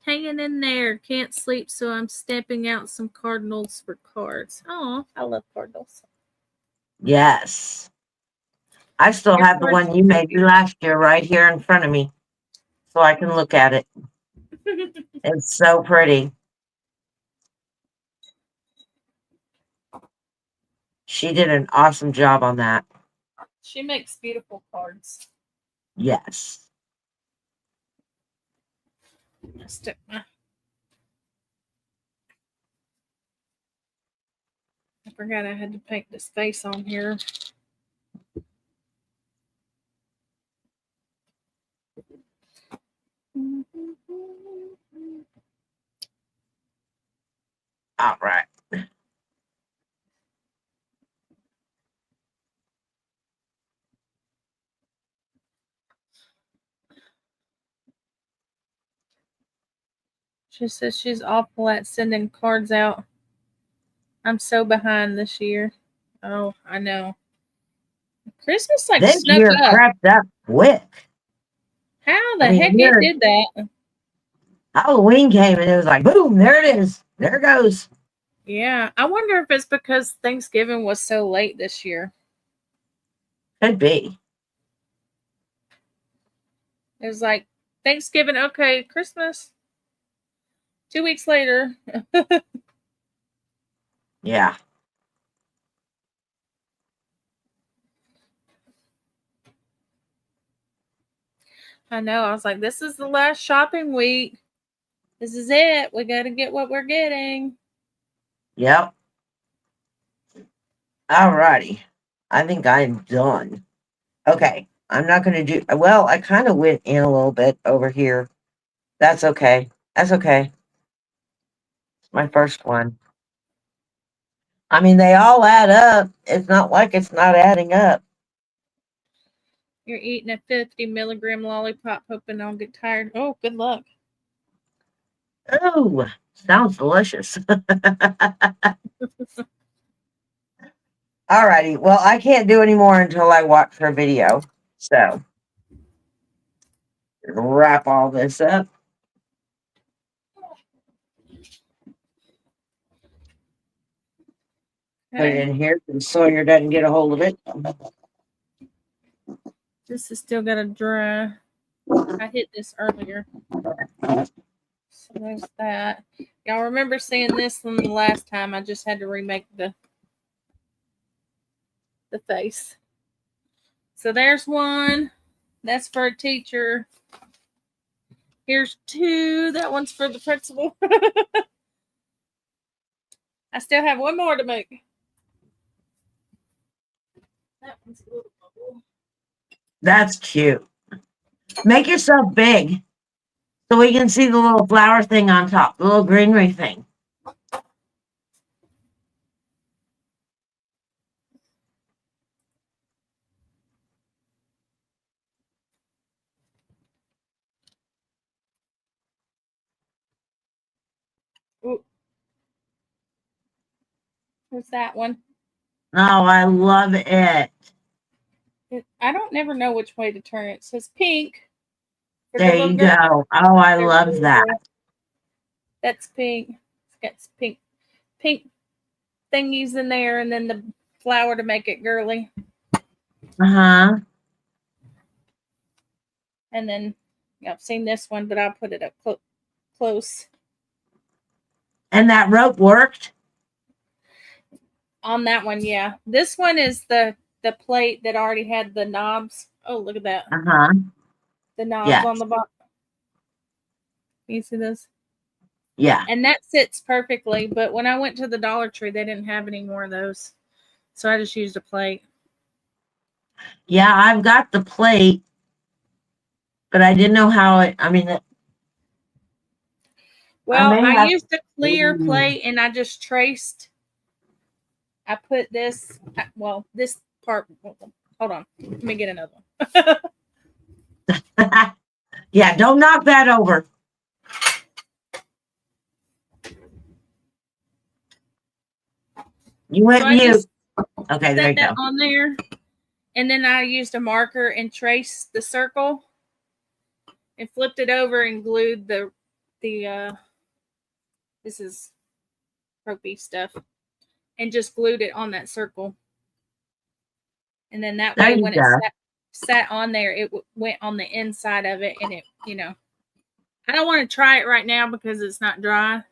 Hanging in there. Can't sleep, so I'm stamping out some cardinals for cards. Oh, I love cardinals. Yes. I still Your have the cards one you are so made me last year right here in front of me so I can look at it. beautiful. It's so pretty. She did an awesome job on that. She makes beautiful cards. Yes. I stick my. I forgot I had to paint this face on here. All right. She says she's awful at sending cards out. I'm so behind this year. Oh, I know. Christmas like This snuck year up. crept up quick. How I the mean, heck it here did that? Halloween came and it was like, boom, there it is. There it goes. Yeah, I wonder if it's because Thanksgiving was so late this year. Could be. It was like Thanksgiving, okay, Christmas 2 weeks later. Yeah. I know. I was like, this is the last shopping week. This is it. We got to get what we're getting. Yep. Alrighty. I think I'm done. Okay. I'm not going to do, well, I kind of went in a little bit over here. That's okay. That's okay. It's my first one. I mean, they all add up. It's not like it's not adding up. You're eating a 50 milligram lollipop, hoping I'll get tired. Oh, good luck. Oh, sounds delicious. Alrighty. Well, I can't do any more until I watch her video. So, wrap all this up. Put it in here so Sawyer doesn't get a hold of it. This is still got to dry. I hit this earlier. So there's that. Y'all remember seeing this one the last time? I just had to remake the face. So there's one. That's for a teacher. Here's two. That one's for the principal. I still have one more to make. That one's a little bubble. That's cute. Make yourself big so we can see the little flower thing on top, the little greenery thing. Ooh. Where's that one? Oh, I love it. I don't never know which way to turn it. It says pink. For There the little you girl. go. Oh, I There's love that. girl. That's pink. It's got pink thingies in there, and then the flower to make it girly. Uh-huh. And then I've seen this one, but I'll put it up close. And that rope worked? On that one, yeah. This one is the plate that already had the knobs. Oh, look at that. Uh-huh. The knobs Yeah. on the bottom. You see this? Yeah. And that sits perfectly, but when I went to the Dollar Tree, they didn't have any more of those. So I just used a plate. Yeah, I've got the plate, but I didn't know how it, I mean, Well, I have, used a clear plate and I just traced. I put this, this part. Hold on. Let me get another one. yeah, don't knock that over. You went mute. Okay, there you go. On there, and then I used a marker and traced the circle, and flipped it over and glued the this is ropey stuff, and just glued it on that circle. And then that way, when it sat on there, it went on the inside of it, and it, I don't want to try it right now because it's not dry.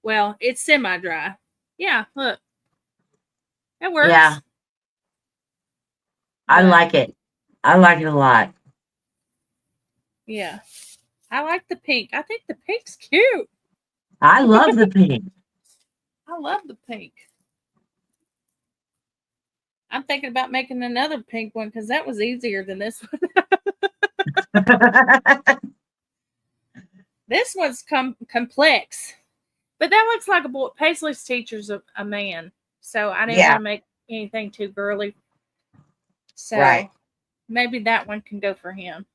Well, it's semi-dry. Yeah, look. That works. Yeah. I like it. I like it a lot. Yeah. I like the pink. I think the pink's cute. I love the pink. I love the pink. I'm thinking about making another pink one because that was easier than this one. This one's complex. But that looks like a boy. Paisley's teacher's a man. So I didn't want to make anything too girly. So maybe that one can go for him.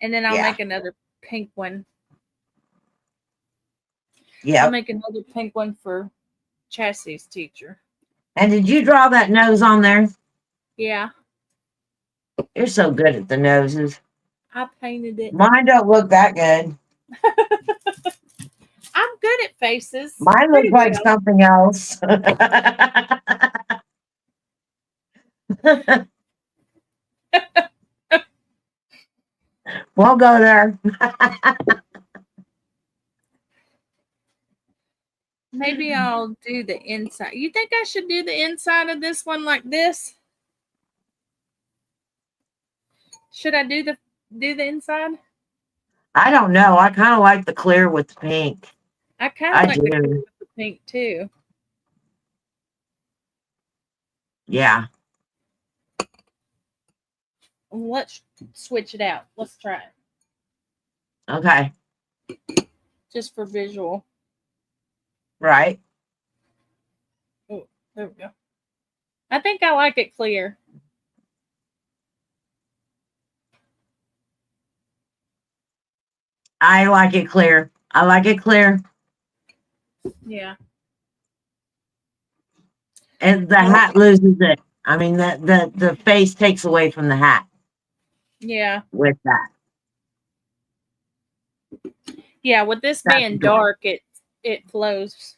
And then I'll make another pink one. Yeah. I'll make another pink one for Chassie's teacher. And did you draw that nose on there? Yeah. You're so good at the noses. I painted it. Mine don't look that good. I'm good at faces. Mine looks like something else. We'll go there. Maybe I'll do the inside. You think I should do the inside of this one like this? Should I do do the inside? I don't know. I kind of like the clear with the pink. I kind I of like the clear do. with the pink too. Yeah. Let's switch it out. Let's try it Okay. just for visual. Right. Oh, there we go. I think I like it clear. I like it clear. I like it clear. Yeah. And the hat loses it. I mean, the face takes away from the hat Yeah. with that. Yeah. With this That's being dark. dark, it flows.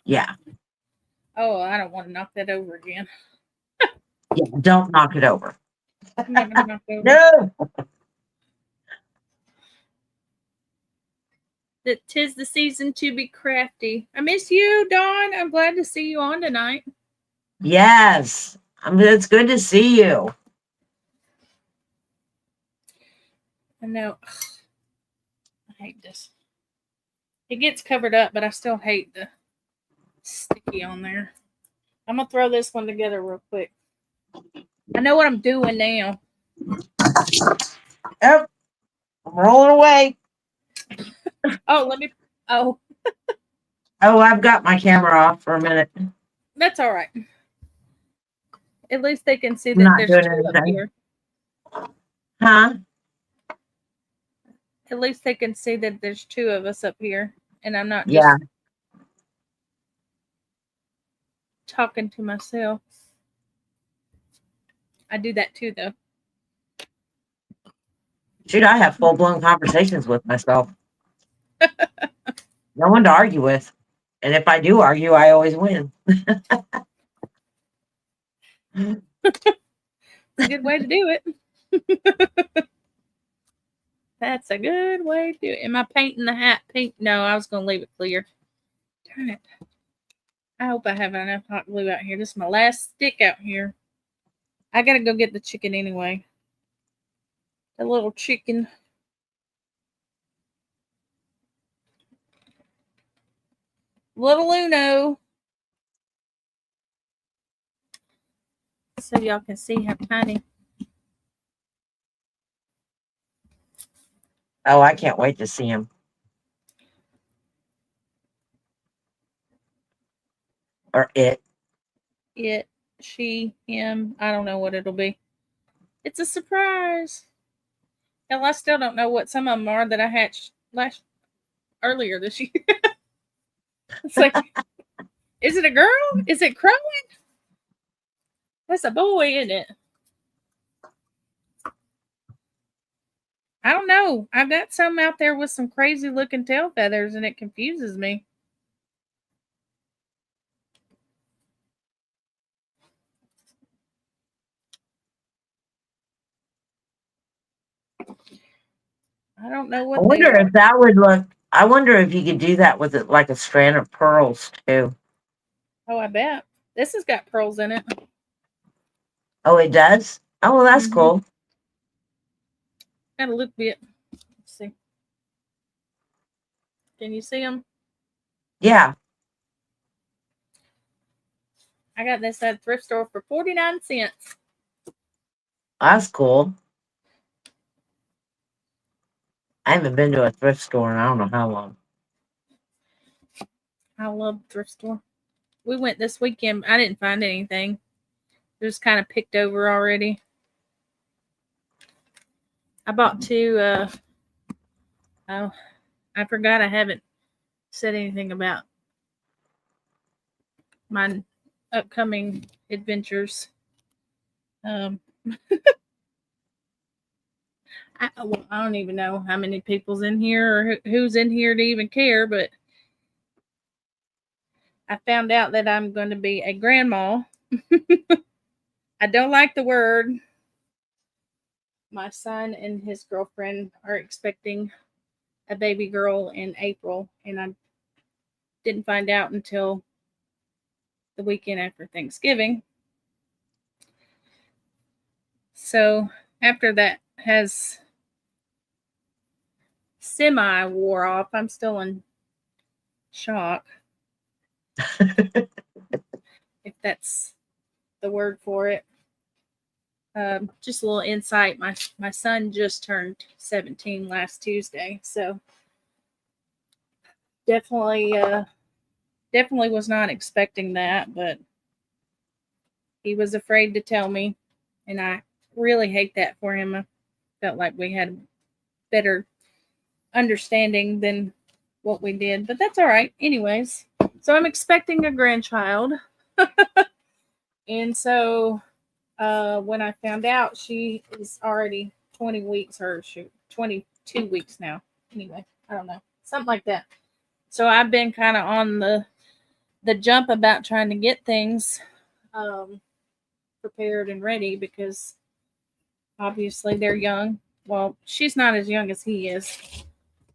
Yeah. Oh, I don't want to knock that over again. Yeah. Don't knock it over. I'm not gonna knock it over. No. That 'tis the season to be crafty. I miss you, Dawn. I'm glad to see you on tonight. Yes. It's good to see you. I know. I hate this. It gets covered up, but I still hate the sticky on there. I'm gonna throw this one together real quick. I know what I'm doing now. Yep. I'm rolling away. Oh, let me. Oh, Oh, I've got my camera off for a minute. that's all right. At least they can see I'm that not there's doing two up anything. here. Huh? At least they can see that there's two of us up here, and I'm not Yeah. just talking to myself. I do that too, though. Shoot, I have full blown conversations with myself. No one to argue with. And if I do argue, I always win. It's a good way to do it. That's a good way to do it. Am I painting the hat pink? No, I was going to leave it clear. Darn it. I hope I have enough hot glue out here. This is my last stick out here. I got to go get the chicken anyway. The little chicken. Little Uno. So y'all can see how tiny. Oh, I can't wait to see him. Or it. It, she, him. I don't know what it'll be. It's a surprise. Hell, I still don't know what some of them are that I hatched earlier this year. It's like, is it a girl? Is it crowing? That's a boy, isn't it? I don't know. I've got some out there with some crazy looking tail feathers, and it confuses me. I don't know I what they wonder are. if that would look. I wonder if you could do that with it like a strand of pearls too. Oh, I bet. This has got pearls in it. Oh, it does? Oh, well, that's Mm-hmm. cool. Got a look bit. Let's see. Can you see them? Yeah, I got this at thrift store for 49 cents. that's cool. I haven't been to a thrift store in I don't know how long. I love thrift store. We went this weekend. I didn't find anything. It was kind of picked over already. I bought two. Oh, I forgot I haven't said anything about my upcoming adventures. Um, I don't even know how many people's in here or who's in here to even care, but I found out that I'm going to be a grandma. I don't like the word. My son and his girlfriend are expecting a baby girl in April, and I didn't find out until the weekend after Thanksgiving. So after that has semi wore off. I'm still in shock, if that's the word for it. Just a little insight. My son just turned 17 last Tuesday, so definitely definitely was not expecting that, but he was afraid to tell me, and I really hate that for him. I felt like we had a better understanding than what we did, but that's all right. Anyways, so I'm expecting a grandchild, and so when I found out, she is already 20 weeks, or shoot, 22 weeks now. Anyway, I don't know, something like that. So I've been kind of on the jump about trying to get things prepared and ready, because obviously they're young. Well, she's not as young as he is.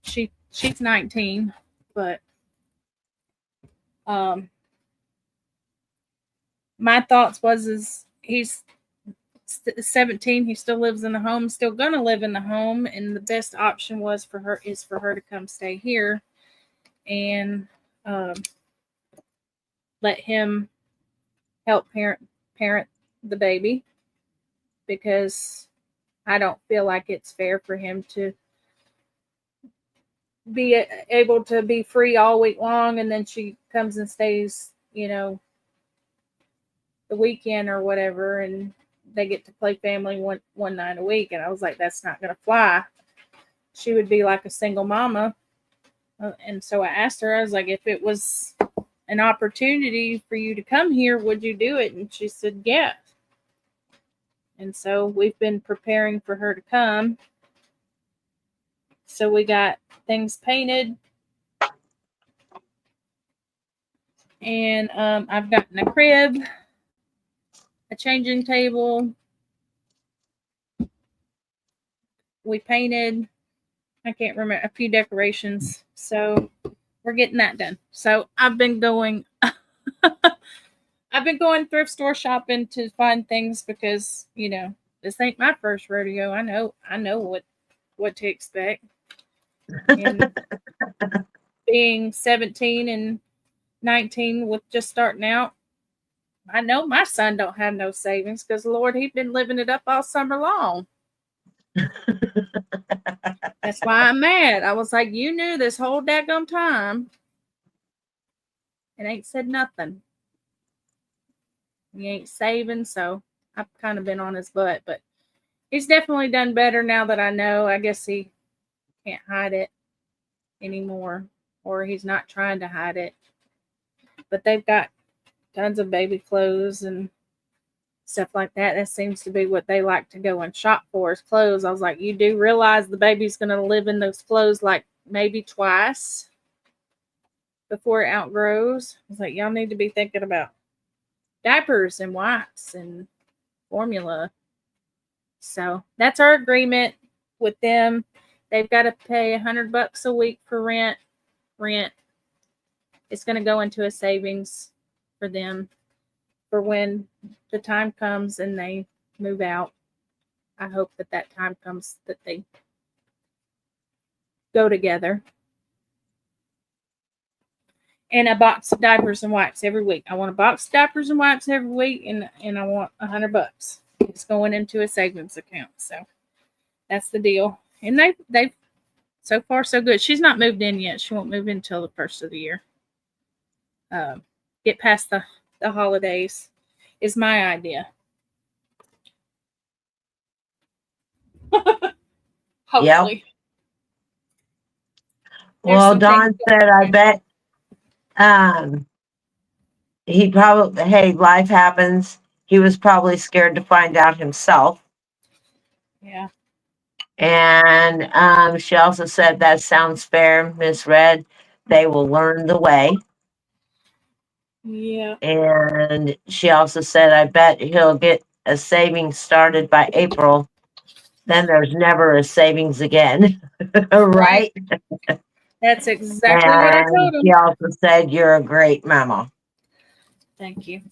She's 19, but um, my thoughts was is he's 17. He still lives in the home, still gonna live in the home, and the best option was for her to come stay here and um, let him help parent the baby, because I don't feel like it's fair for him to be able to be free all week long, and then she comes and stays, the weekend or whatever, and they get to play family one night a week. And I was like, that's not gonna fly. She would be like a single mama. And so I asked her, I was like, if it was an opportunity for you to come here, would you do it? And she said yes. And so we've been preparing for her to come. So we got things painted, and I've gotten a crib, a changing table. We painted, I can't remember, a few decorations. So we're getting that done. So I've been going thrift store shopping to find things, because, this ain't my first rodeo. I know what to expect. And being 17 and 19 with just starting out, I know my son don't have no savings, because Lord, he's been living it up all summer long. That's why I'm mad. I was like, you knew this whole daggum time and ain't said nothing. He ain't saving, so I've kind of been on his butt, but he's definitely done better now that I know. I guess he can't hide it anymore, or he's not trying to hide it. But they've got tons of baby clothes and stuff like that. That seems to be what they like to go and shop for, is clothes. I was like, you do realize the baby's going to live in those clothes like maybe twice before it outgrows. I was like, y'all need to be thinking about diapers and wipes and formula. So that's our agreement with them. They've got to pay $100 a week for rent. It's going to go into a savings for them for when the time comes and they move out. I hope that time comes that they go together. And a box of diapers and wipes every week. I want a box of diapers and wipes every week, and I want $100. It's going into a savings account. So that's the deal. And they've so far so good. She's not moved in yet. She won't move in until the first of the year. Get past the holidays is my idea. Hopefully. Yep. Well, Don said, I bet he probably, hey, life happens. He was probably scared to find out himself. Yeah. And she also said, that sounds fair, Miss Red. They will learn the way. Yeah. And she also said, I bet he'll get a savings started by April. Then there's never a savings again. Right? That's exactly what I told him. She also said, you're a great mama. Thank you.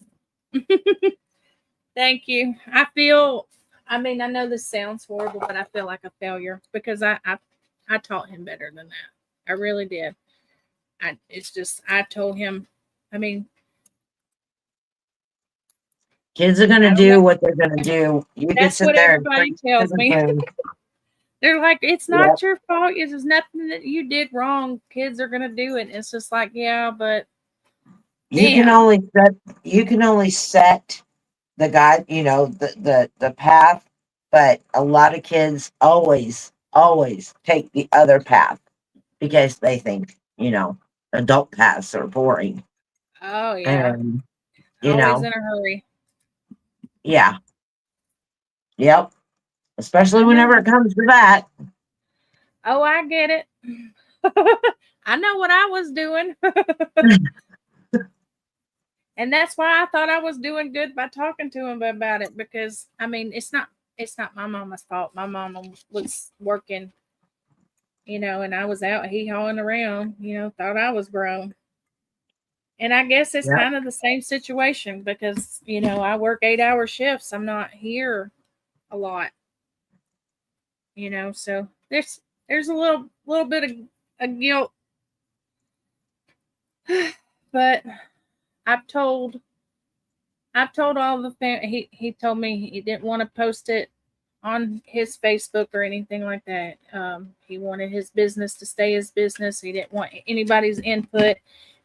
Thank you. I feel I mean, I know this sounds horrible, but I feel like a failure because I taught him better than that. I really did. It's just I told him. I mean, Kids are going I to don't know. do what they're going to do. You could That's sit what there and everybody preach to tells the me. moon. They're like, it's Yep. not your fault. It's just nothing that you did wrong. Kids are gonna do it. It's just like, yeah, but You can damn. only set the guide, the path, but a lot of kids always take the other path because they think, adult paths are boring. Oh yeah. And, Always in a hurry. yeah, yep. Especially I know. whenever it comes to that. Oh, I get it. I know what I was doing. And that's why I thought I was doing good by talking to him about it because I mean it's not my mama's fault. My mama was working, and I was out hee hawing around, thought I was grown. And I guess it's Yep. kind of the same situation because, I work 8-hour shifts. I'm not here a lot, so there's a little bit of guilt. But I've told I've told all the he told me he didn't want to post it on his Facebook or anything like that. He wanted his business to stay his business. He didn't want anybody's input,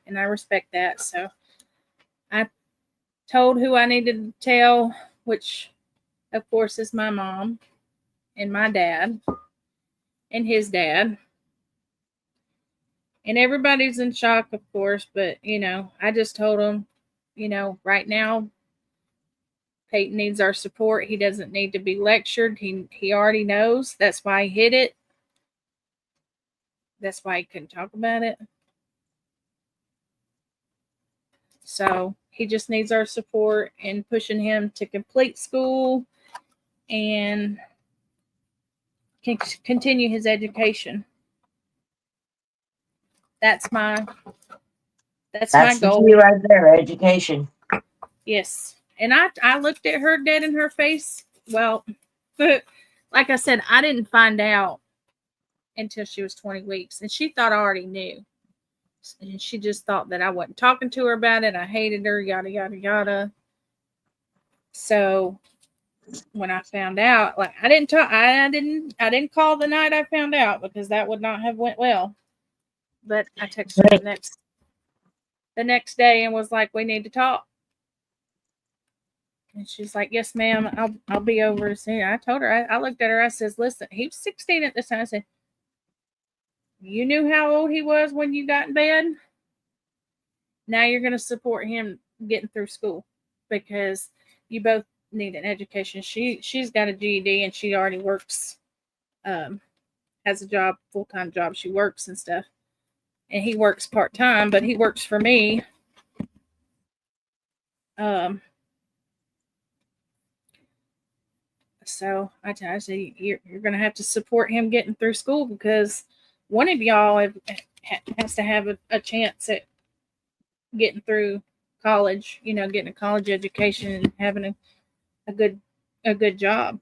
and I respect that. So I told who I needed to tell, which of course is my mom and my dad and his dad. And everybody's in shock, of course, but I just told them, right now Peyton needs our support. He doesn't need to be lectured. He already knows. That's why he hid it. That's why he couldn't talk about it. So he just needs our support and pushing him to complete school and can continue his education. That's my That's the goal. key right there, education. Yes. And I looked at her dead in her face. Well, like I said, I didn't find out until she was 20 weeks, and she thought I already knew. And she just thought that I wasn't talking to her about it. I hated her, yada yada yada. So when I found out, like I didn't talk, I didn't call the night I found out because that would not have went well. But I texted her Right. the next day and was like, "We need to talk." And she's like, "Yes, ma'am. I'll be over soon." I told her. I looked at her. I says, "Listen, he was 16 at this time." I said, "You knew how old he was when you got in bed. Now you're going to support him getting through school because you both need an education. She's got a GED and she already works, has a job, full-time job. She works and stuff, and he works part-time, but he works for me. Um, so I said you're going to have to support him getting through school because one of y'all has to have a chance at getting through college. Getting a college education and having a good a good job."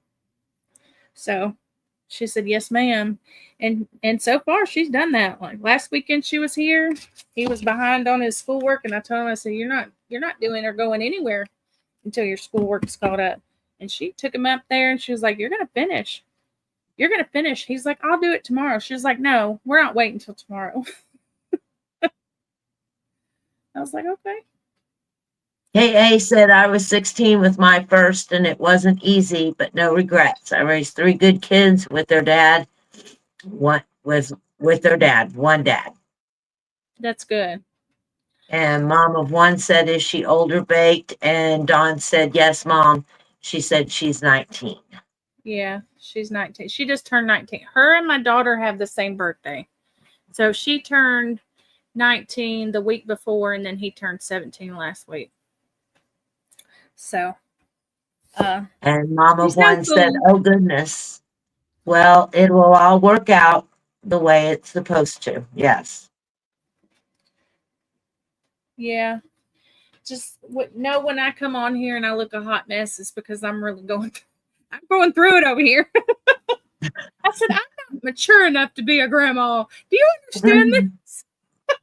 So she said, "Yes, ma'am." And so far she's done that. Like last weekend she was here. He was behind on his schoolwork, and I told him, I said, You're not doing or going anywhere until your schoolwork's caught up. And she took him up there and she was like, You're gonna finish. You're gonna finish. He's like, I'll do it tomorrow. She's like, No, we're not waiting until tomorrow. I was like, Okay. KA said I was 16 with my first, and it wasn't easy, but no regrets. I raised 3 good kids with their dad. One was with their dad, one dad. That's good. And mom of one said, "Is she older baked?" And Dawn said, "Yes, mom." She said she's 19. Yeah, she's 19. She just turned 19. Her and my daughter have the same birthday. So she turned 19 the week before, and then he turned 17 last week. So, And mom of he's no one said, fool. "Oh, goodness. Well, it will all work out the way it's supposed to." Yes. Yeah. Just know when I come on here and I look a hot mess, it's because I'm really going through. I'm going through it over here. I said, I'm not mature enough to be a grandma. Do you understand this?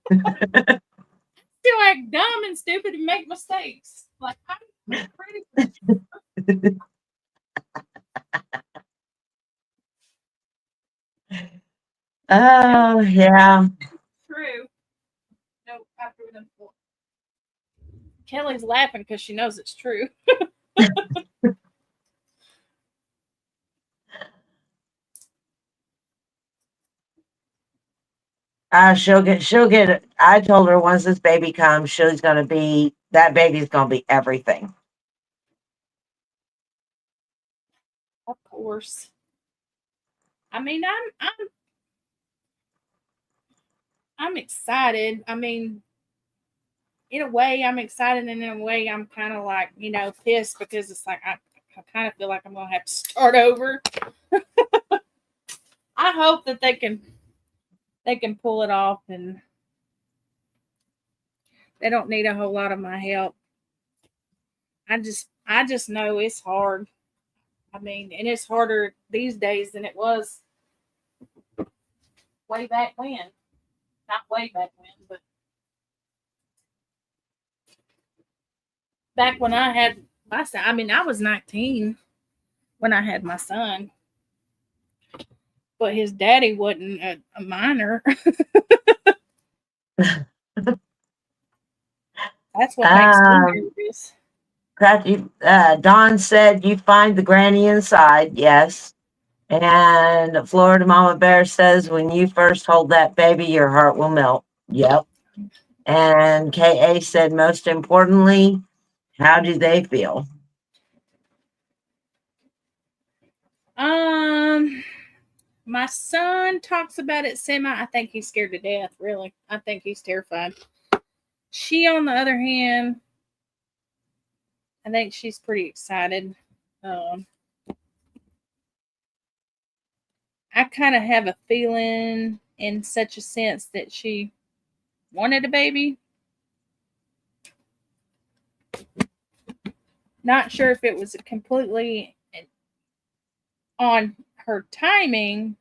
Still act dumb and stupid and make mistakes. Like, I'm pretty Oh, yeah. true. No, after them. Kelly's laughing because she knows it's true. She'll get it. I told her once this baby comes, that baby's gonna be everything. Of course. I mean, I'm excited. I mean, in a way, I'm excited, and in a way, I'm kind of like, pissed because it's like I kind of feel like I'm gonna have to start over. I hope that they can pull it off, and they don't need a whole lot of my help. I just know it's hard. I mean, and it's harder these days than it was way back when. Not way back when, but back when I had my son. I mean, I was 19 when I had my son, but his daddy wasn't a minor. That's what makes me Um, nervous. Dawn said you find the granny inside. Yes. And Florida Mama Bear says when you first hold that baby, your heart will melt. Yep. And KA said most importantly, how do they feel? My son talks about it semi. I think he's scared to death, really. I think he's terrified. She, on the other hand, I think she's pretty excited. Um, I kind of have a feeling in such a sense that she wanted a baby. Not sure if it was completely on her timing,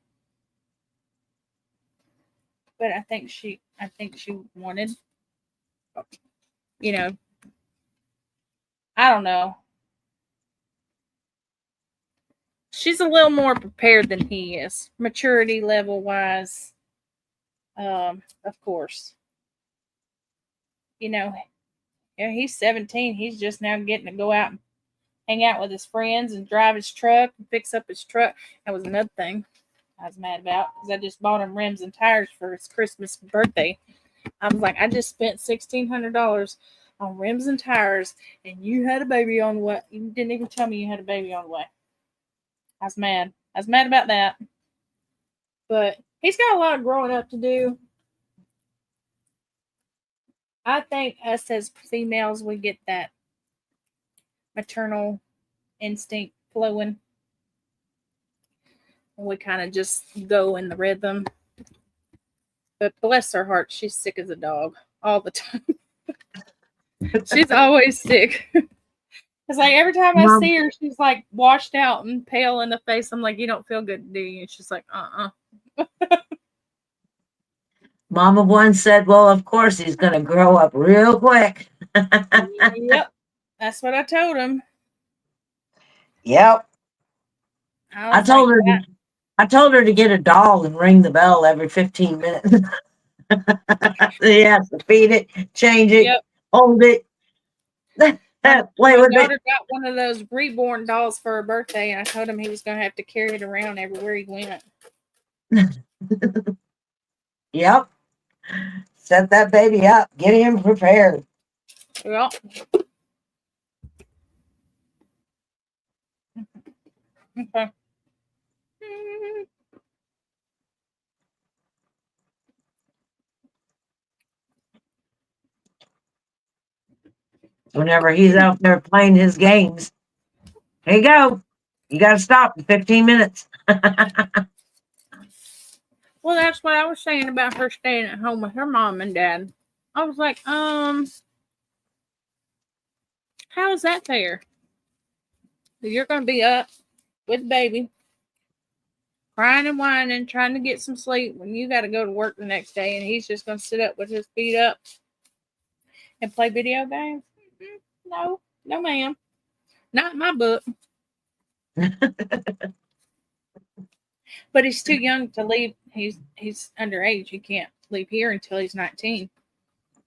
but I think she wanted, you know, I don't know. She's a little more prepared than he is, maturity level wise. Of course, you know, he's 17. He's just now getting to go out and hang out with his friends and drive his truck and fix up his truck. That was another thing I was mad about because I just bought him rims and tires for his Christmas birthday. I was like, I just spent $1,600 on rims and tires, and you had a baby on the way. You didn't even tell me you had a baby on the way. I was mad. I was mad about that. But he's got a lot of growing up to do. I think us as females, we get that maternal instinct flowing. We kind of just go in the rhythm. But bless her heart, she's sick as a dog all the time. She's always sick. It's like every time I Mom, see her, she's like washed out and pale in the face. I'm like, you don't feel good, do you? And she's like, Mama one said, well, of course he's going to grow up real quick. Yep. That's what I told him. Yep. I I was like, told her that. I told her to get a dog and ring the bell every 15 minutes. He has to feed it, change it, Yep. hold it, play My with it. daughter got one of those reborn dolls for her birthday, and I told him he was going to have to carry it around everywhere he went. Yep. Set that baby up. Get him prepared. Well, okay. Whenever he's out there playing his games, here you go. You got to stop in 15 minutes. Well, that's what I was saying about her staying at home with her mom and dad. I was like, how is that fair? You're going to be up with baby, crying and whining, trying to get some sleep when you got to go to work the next day, and he's just going to sit up with his feet up and play video games. No, no, ma'am, not in my book. But he's too young to leave. He's underage. He can't leave here until he's 19.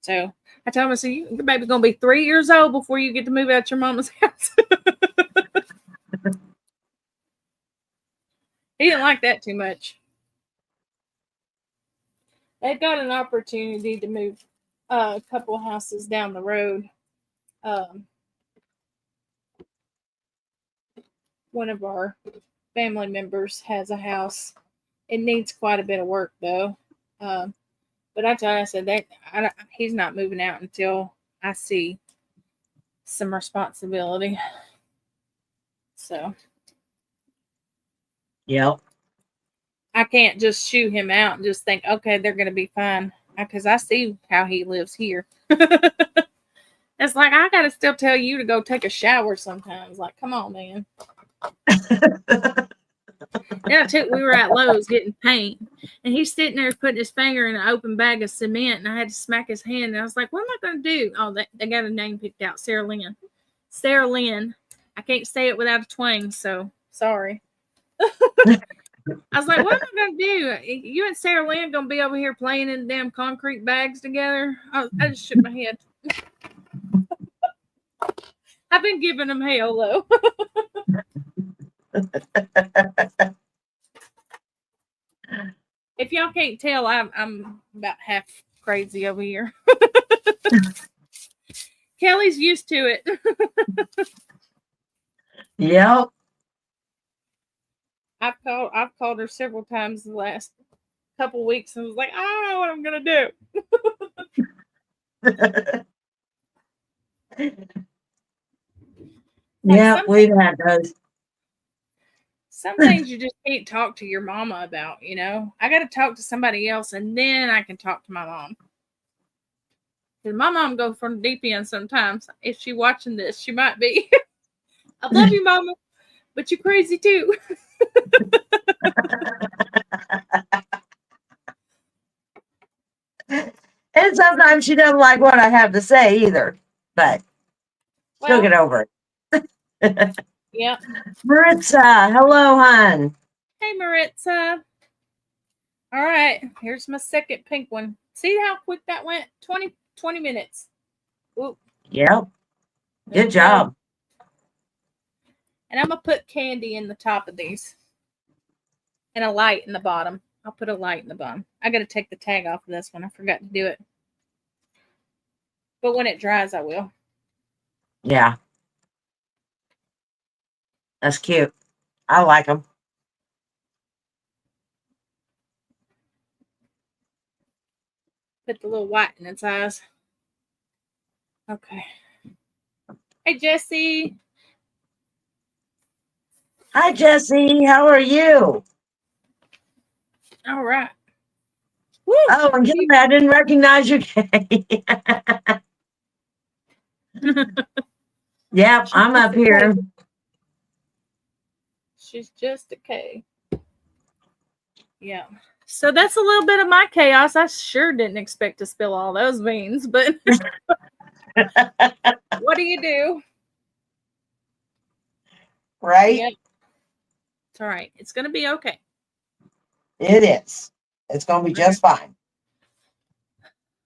So I told him, I said, your baby's gonna be 3 years old before you get to move out your mama's house. He didn't like that too much. They got an opportunity to move a couple houses down the road. One of our family members has a house. It needs quite a bit of work though. But I told him, I said that he's not moving out until I see some responsibility. So Yep. I can't just shoo him out and just think, okay, they're going to be fine. Because I see how he lives here. It's like, I got to still tell you to go take a shower sometimes. Like, come on, man. Yeah, we were at Lowe's getting paint. And he's sitting there putting his finger in an open bag of cement. And I had to smack his hand. And I was like, what am I going to do? Oh, they got a name picked out. Sarah Lynn. Sarah Lynn. I can't say it without a twang, so sorry. I was like, what am I going to do? You and Sarah Lynn going to be over here playing in damn concrete bags together? I just shook my head. I've been giving them hell, though. If y'all can't tell, I'm about half crazy over here. Kelly's used to it. Yep. I've called her several times the last couple weeks and was like, I don't know what I'm gonna do. Yeah, we've had those. Some things you just can't talk to your mama about, you know. I got to talk to somebody else, and then I can talk to my mom. Because my mom goes from the deep end sometimes. If she's watching this, she might be. I love you, mama, but you're crazy too. And sometimes she doesn't like what I have to say either, but she'll get over it. Yeah. Maritza, hello, hon. Hey, Maritza. All right, here's my second pink one. See how quick that went? 20 minutes. Ooh. Yep. Good job. And I'm going to put candy in the top of these. And a light in the bottom. I'll put a light in the bottom. I got to take the tag off of this one. I forgot to do it. But when it dries, I will. Yeah. That's cute. I like them. Put the little white in its eyes. Okay. Hey, Jessie. Hi, Jessie. How are you? All right. Woo! Oh, and Kelly, I didn't recognize your K. Yep, I'm up here. She's just a K. Yeah. So that's a little bit of my chaos. I sure didn't expect to spill all those beans, but what do you do? Right? Yep. It's all right. It's going to be okay. It is. It's going to be just fine.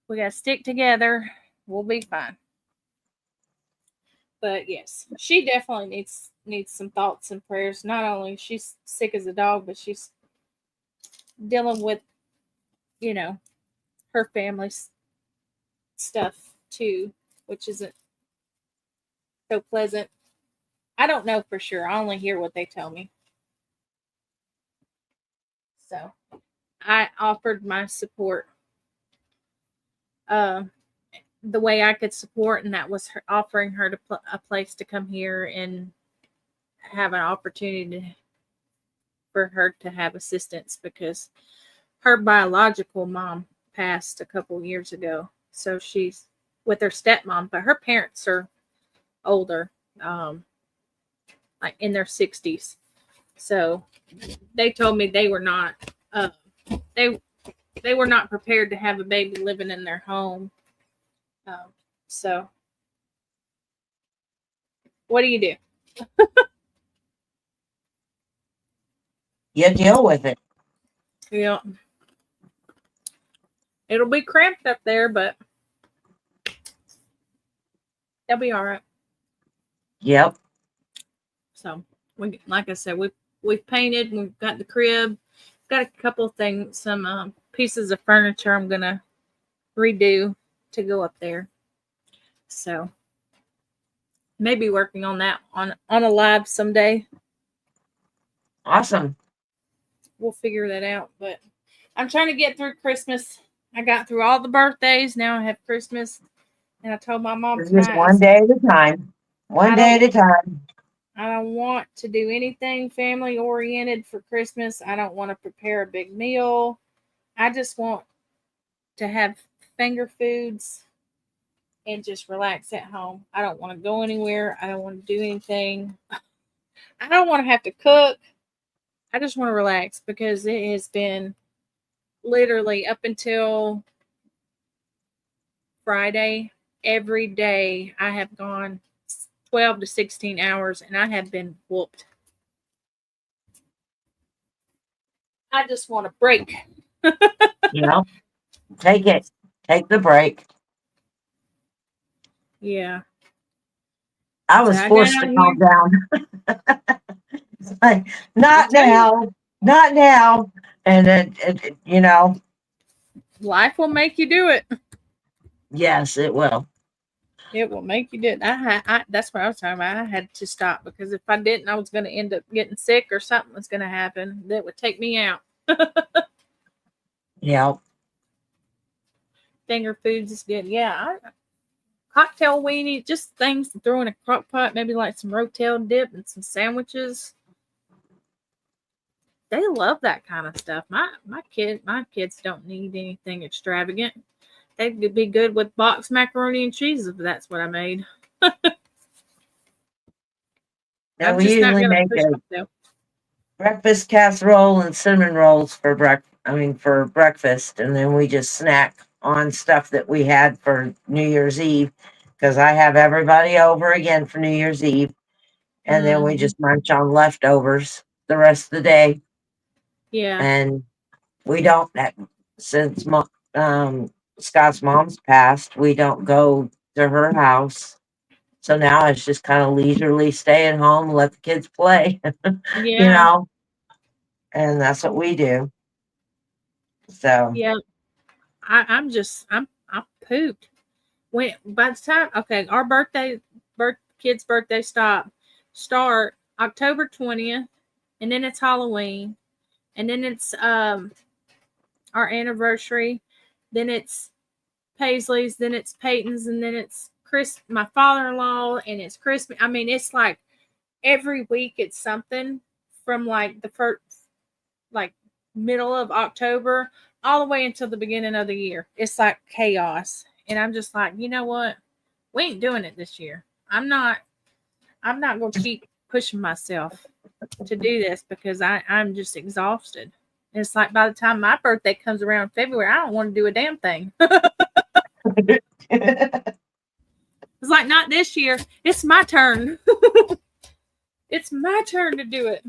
We got to stick together. We'll be fine. But yes, she definitely needs some thoughts and prayers. Not only she's sick as a dog, but she's dealing with, you know, her family's stuff too, which isn't so pleasant. I don't know for sure. I only hear what they tell me. So I offered my support the way I could support, and that was offering her a place to come here and have an opportunity for her to have assistance, because her biological mom passed a couple years ago. So she's with her stepmom, but her parents are older, like in their 60s. So they told me they were not they they were not prepared to have a baby living in their home. So what do you do? You deal with it. Yeah, it'll be cramped up there, but they'll be all right. Yep. So we, like I said, we've painted. We've got the crib. Got a couple of things, some pieces of furniture I'm gonna redo to go up there. So maybe working on that on a live someday. Awesome. We'll figure that out. But I'm trying to get through Christmas. I got through all the birthdays. Now I have Christmas, and I told my mom It's just tonight. one day at a time. One I day don't at a time. I don't want to do anything family oriented for Christmas. I don't want to prepare a big meal. I just want to have finger foods and just relax at home. I don't want to go anywhere. I don't want to do anything. I don't want to have to cook. I just want to relax because it has been literally up until Friday. Every day I have gone 12 to 16 hours and I have been whooped. I just want a break. Yep. Take it. Take the break. Yeah. I So was I got forced to out calm here. down. It's like, I not tell you, now. Not now. And life will make you do it. yes, it will. It will make you do it. That's what I was talking about. I had to stop because if I didn't, I was going to end up getting sick or something was going to happen that would take me out. Yep. Finger foods is good. Yeah, cocktail weenie, just things to throw in a crock pot, maybe like some rotel dip and some sandwiches. They love that kind of stuff. My kids don't need anything extravagant. They'd be good with boxed macaroni and cheese if that's what I made. Now I'm we just not usually gonna make push a myself. breakfast casserole and cinnamon rolls for for breakfast, and then we just snack on stuff that we had for New Year's Eve because I have everybody over again for New Year's Eve, and then we Hmm. just munch on leftovers the rest of the day. Yeah, And we don't since Scott's mom's passed, we don't go to her house. So now it's just kind of leisurely stay at home, let the kids play, you yeah, know, and that's what we do. So yeah. I'm pooped. When by the time okay, our kids' birthday start October 20th, and then it's Halloween, and then it's our anniversary, then it's Paisley's, then it's Peyton's, and then it's my father-in-law, and it's Christmas. I mean, it's like every week it's something from like the first, like middle of October all the way until the beginning of the year. It's like chaos, and I'm just like, you know what? We ain't doing it this year. I'm not. I'm not going to keep pushing myself to do this because I'm just exhausted. It's like by the time my birthday comes around in February, I don't want to do a damn thing. It's like not this year. It's my turn. It's my turn to do it.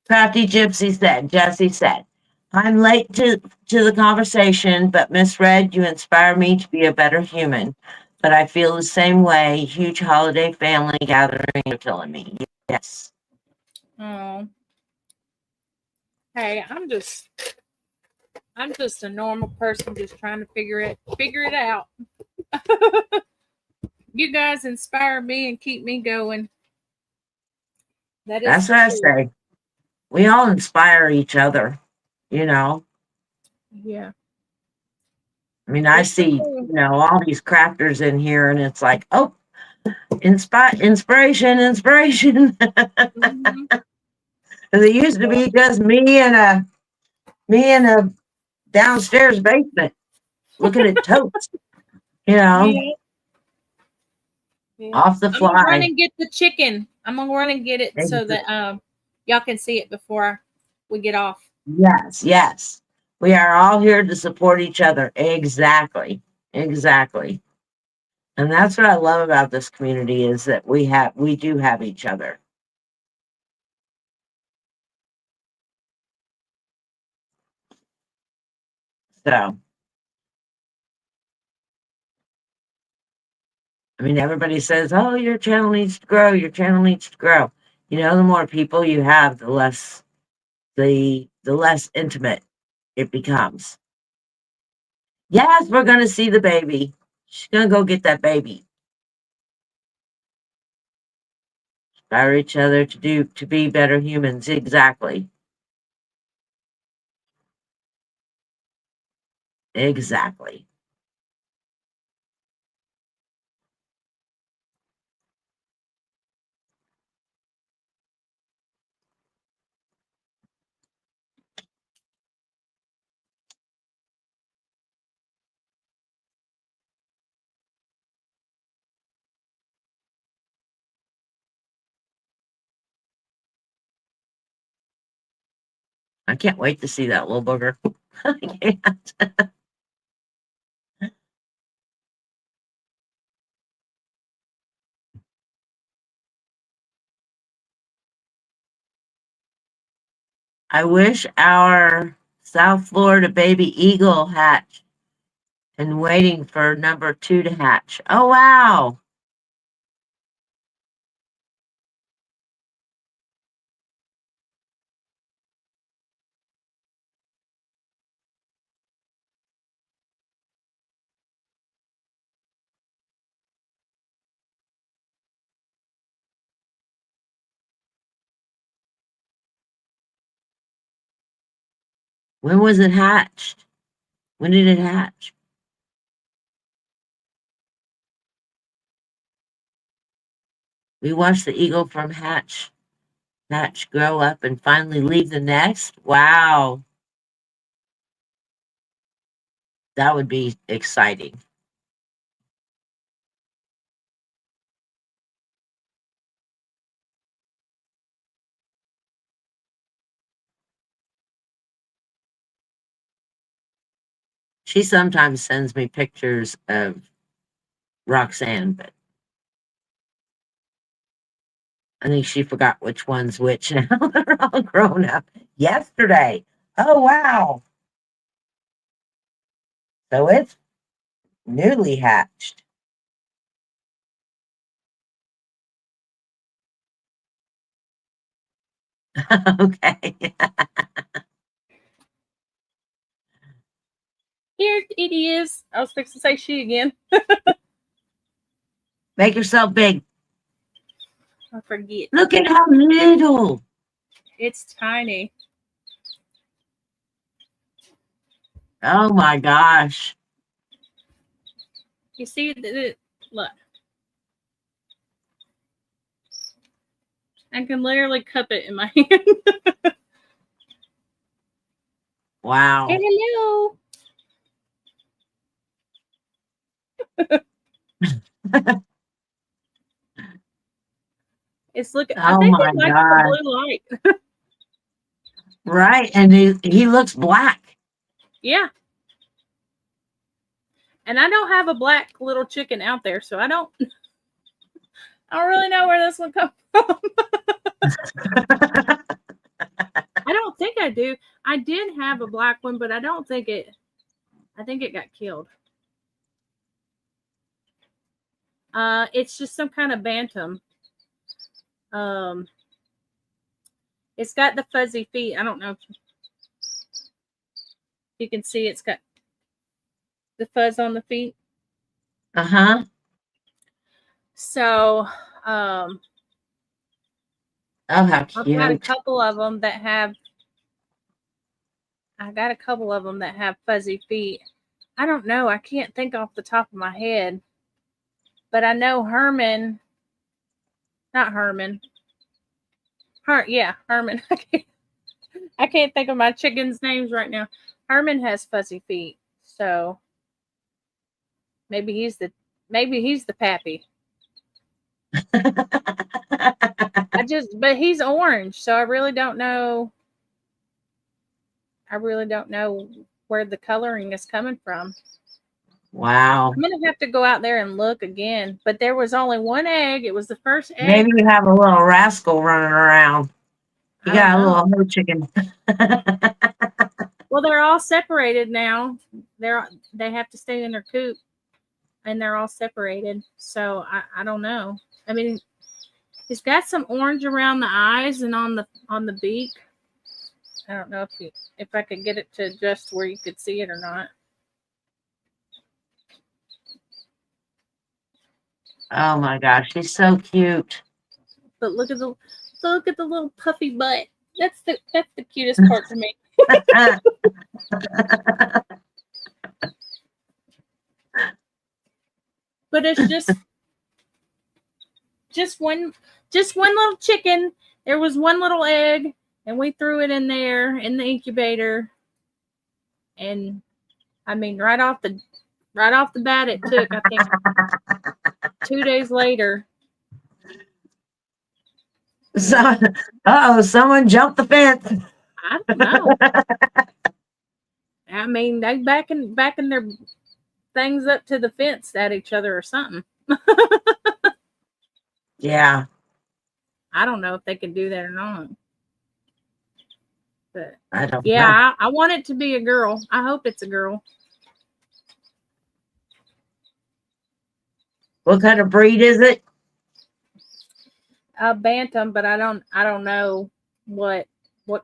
Crafty Gypsy said, Jesse said, I'm late to the conversation, but Miss Red, you inspire me to be a better human. But I feel the same way. Huge holiday family gathering are killing me. Yes. Oh, hey, I'm just a normal person just trying to figure it out. You guys inspire me and keep me going. That is That's for what I sure. say. We all inspire each other, you know. Yeah, I mean, I yes, we see, do. all these crafters in here, and it's like, oh, inspiration. Hmm. Because it used to be just me in a downstairs basement looking at totes, Yeah, yeah. off the I'm gonna run fly. and get the chicken. I'm gonna run and get it so Ex- that y'all can see it before we get off. Yes, yes. We are all here to support each other. Exactly. Exactly. And that's what I love about this community is that we do have each other. So, I mean, everybody says, "Oh, your channel needs to grow. Your channel needs to grow." You know, the more people you have, the less intimate it becomes. Yes, we're gonna see the baby. She's gonna go get that baby. Inspire each other to be better humans. Exactly. Exactly. I can't wait to see that little booger. I can't. I wish our South Florida baby eagle hatched and waiting for number 2 to hatch. Oh, wow. When was it hatched? When did it hatch? We watched the eagle from hatch, grow up, and finally leave the nest. Wow, that would be exciting. She sometimes sends me pictures of Roxanne, but I think she forgot which one's which now. They're all grown up. Yesterday. Oh, wow. So it's newly hatched. Okay. Here it is. I was fixing to say she again. Make yourself big. I forget. Look at how little. It's tiny. Oh my gosh. You see look. I can literally cup it in my hand. Wow. Hey, hello. It's looking. I Oh think my it likes the God. blue light. Right. And he looks black. Yeah. And I don't have a black little chicken out there, so I don't really know where this one comes from. I don't think I do. I did have a black one, but I think it got killed. It's just some kind of bantam. Um, it's got the fuzzy feet. I don't know if you can see it's got the fuzz on the feet. Uh-huh. So, Oh, how I've got a cute. couple of them that have. I got a couple of them that have fuzzy feet. I don't know. I can't think off the top of my head, but I know Herman. Not Herman. Yeah, Herman. I can't think of my chickens' names right now. Herman has fuzzy feet, so maybe he's the pappy. I but he's orange, so I really don't know. I really don't know where the coloring is coming from. Wow. I'm gonna have to go out there and look again. But there was only one egg. It was the first egg. Maybe you have a little rascal running around. You I don't got a know. little hoe chicken. Well, they're all separated now. They have to stay in their coop, and they're all separated. So I don't know. I mean, he's got some orange around the eyes and on the beak. I don't know if I could get it to adjust where you could see it or not. Oh my gosh, he's so cute. But look at the little puffy butt. That's the cutest part to me. But it's just one little chicken. There was one little egg, and we threw it in there in the incubator. And I mean, right off the bat, it took, I think, 2 days later. So, someone jumped the fence. I don't know. I mean, they backing their things up to the fence at each other or something. Yeah. I don't know if they can do that or not. But I don't know. yeah, I want it to be a girl. I hope it's a girl. What kind of breed is it? A bantam, but I don't know what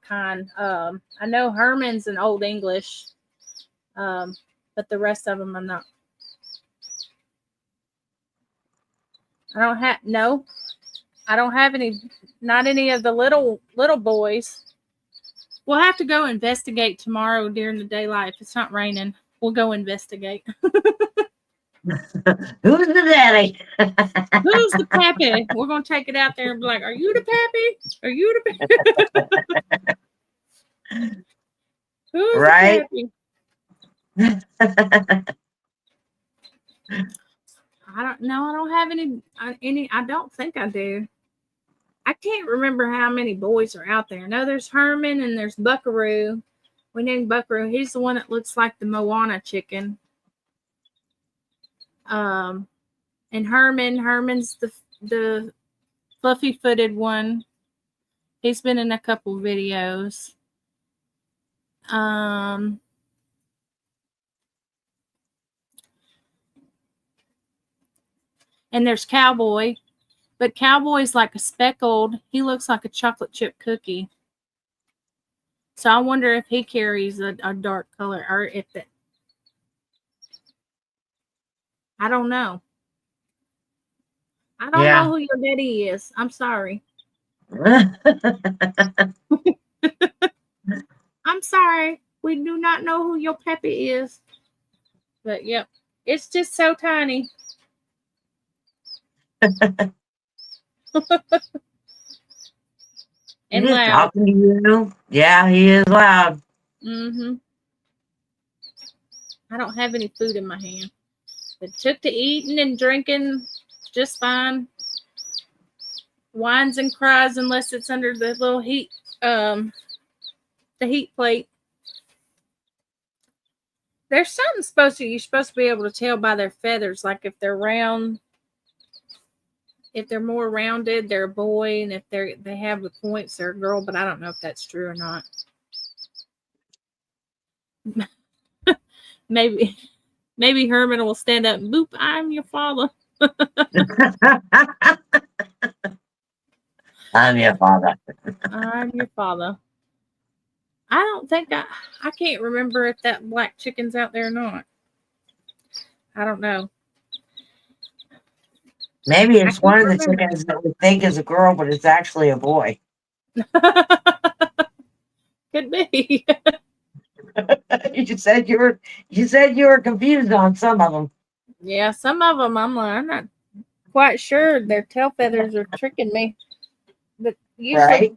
kind. I know Herman's an Old English, but the rest of them I'm not. I don't have any. Not any of the little boys. We'll have to go investigate tomorrow during the daylight. If it's not raining, we'll go investigate. Who's the daddy? Who's the pappy? We're gonna take it out there and be like, "Are you the pappy? Are you the pappy?" Who's Right? the pappy? I don't know. I don't have any. I don't think I do. I can't remember how many boys are out there. I know there's Herman and there's Buckaroo. We named Buckaroo. He's the one that looks like the Moana chicken. And Herman's the fluffy footed one. He's been in a couple videos. And there's Cowboy, but Cowboy's like a speckled. He looks like a chocolate chip cookie. So I wonder if he carries a dark color or if it. I don't know. I don't know who your daddy is. I'm sorry. I'm sorry. We do not know who your puppy is. But yep, it's just so tiny. And He's loud. talking to you. Yeah, he is loud. Mm-hmm. I don't have any food in my hand. But took to eating and drinking just fine. Whines and cries unless it's under the little heat, the heat plate. There's something you're supposed to be able to tell by their feathers, like if they're round, if they're more rounded, they're a boy, and if they have the points, they're a girl. But I don't know if that's true or not. Maybe Herman will stand up and boop, I'm your father. I'm your father. I'm your father. I don't think I can't remember if that black chicken's out there or not. I don't know. Maybe it's one of the chickens that we think is a girl, but it's actually a boy. Could be. You said you were confused on some of them. Yeah, some of them I'm not quite sure. Their tail feathers are tricking me. But usually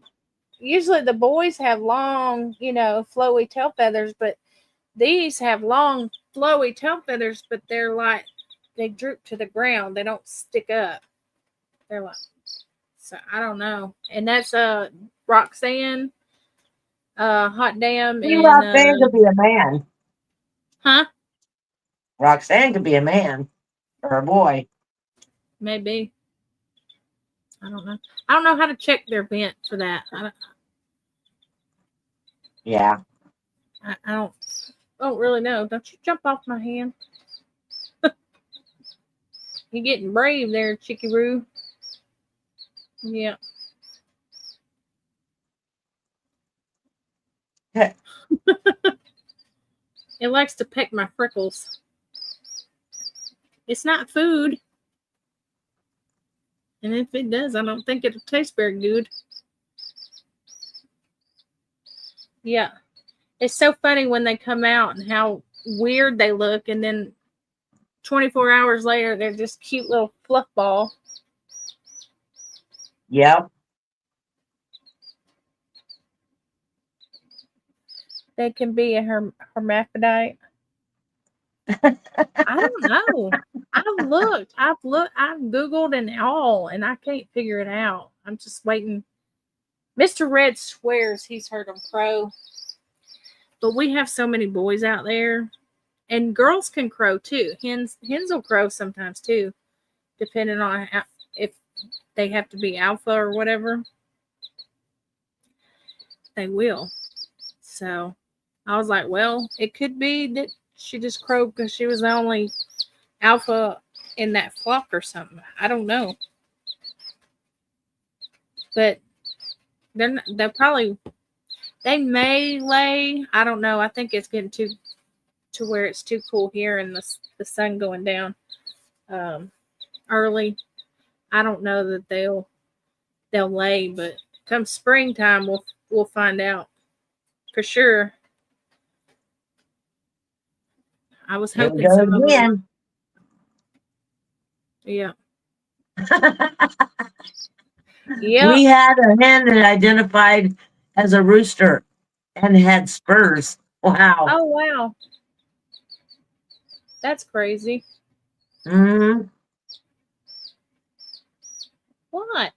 the boys have long, flowy tail feathers, but these have long, flowy tail feathers, but they droop to the ground. They don't stick up. They're like, So I don't know. And that's Roxanne, Hot Damn, See, and Roxanne could be a man. huh? Roxanne could be a man or a boy. Maybe. I don't know. I don't know how to check their vent for that. Yeah. I don't really know. Don't you jump off my hand. You're getting brave there, Chicky Roo. Yeah. It likes to peck my freckles. It's not food. And if it does, I don't think it'll taste very good. Yeah. It's so funny when they come out and how weird they look. And then 24 hours later, they're just cute little fluff ball. Yep. They can be a hermaphrodite. I don't know. I've Googled and all, and I can't figure it out. I'm just waiting. Mr. Red swears he's heard them crow, but we have so many boys out there, and girls can crow too. Hens will crow sometimes too, depending on if they have to be alpha or whatever. They will. So I was like, well, it could be that she just crowed because she was the only alpha in that flock or something. I don't know. But they're probably, they may lay. I don't know. I think it's getting to where it's too cool here and the sun going down early. I don't know that they'll lay, but come springtime we'll find out for sure. I was Here we hoping go some of them. again. Yeah. We had a hen that identified as a rooster and had spurs. Wow. Oh wow. That's crazy. Hmm. What?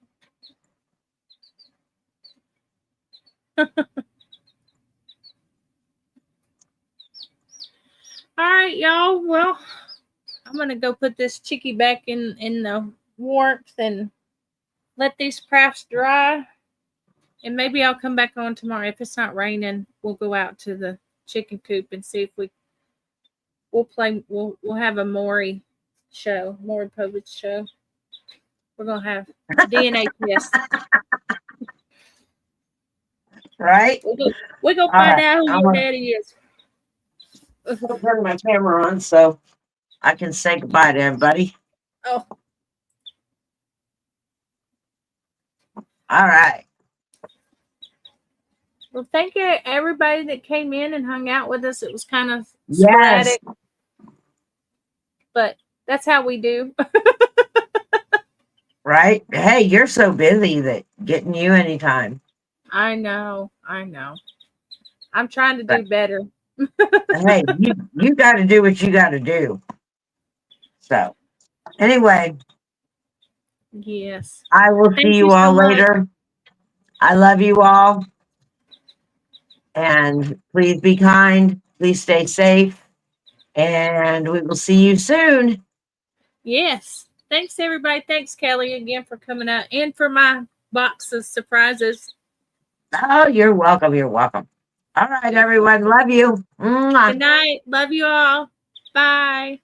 All right, y'all. Well, I'm gonna go put this chickie back in the warmth and let these crafts dry. And maybe I'll come back on tomorrow. If it's not raining, we'll go out to the chicken coop and see if we'll have a Maury Povich show. We're gonna have DNA test. Right? We're gonna All find right. out who I'm your going daddy is. to turn my camera on so I can say goodbye to everybody. Oh, All right. well, thank you everybody that came in and hung out with us. It was kind of Yes. sporadic, but that's how we do. Right? Hey, you're so busy that getting you anytime. I know. I'm trying to But do better. hey, you got to do what you got to do. So anyway, Yes. I will see Thank you you so all much. later. I love you all. And please be kind. Please stay safe. And we will see you soon. Yes. Thanks everybody. Thanks Kelly again for coming out and for my box of surprises. Oh, you're welcome. You're welcome. All right, everyone. Love you. Mwah. Good night. Love you all. Bye.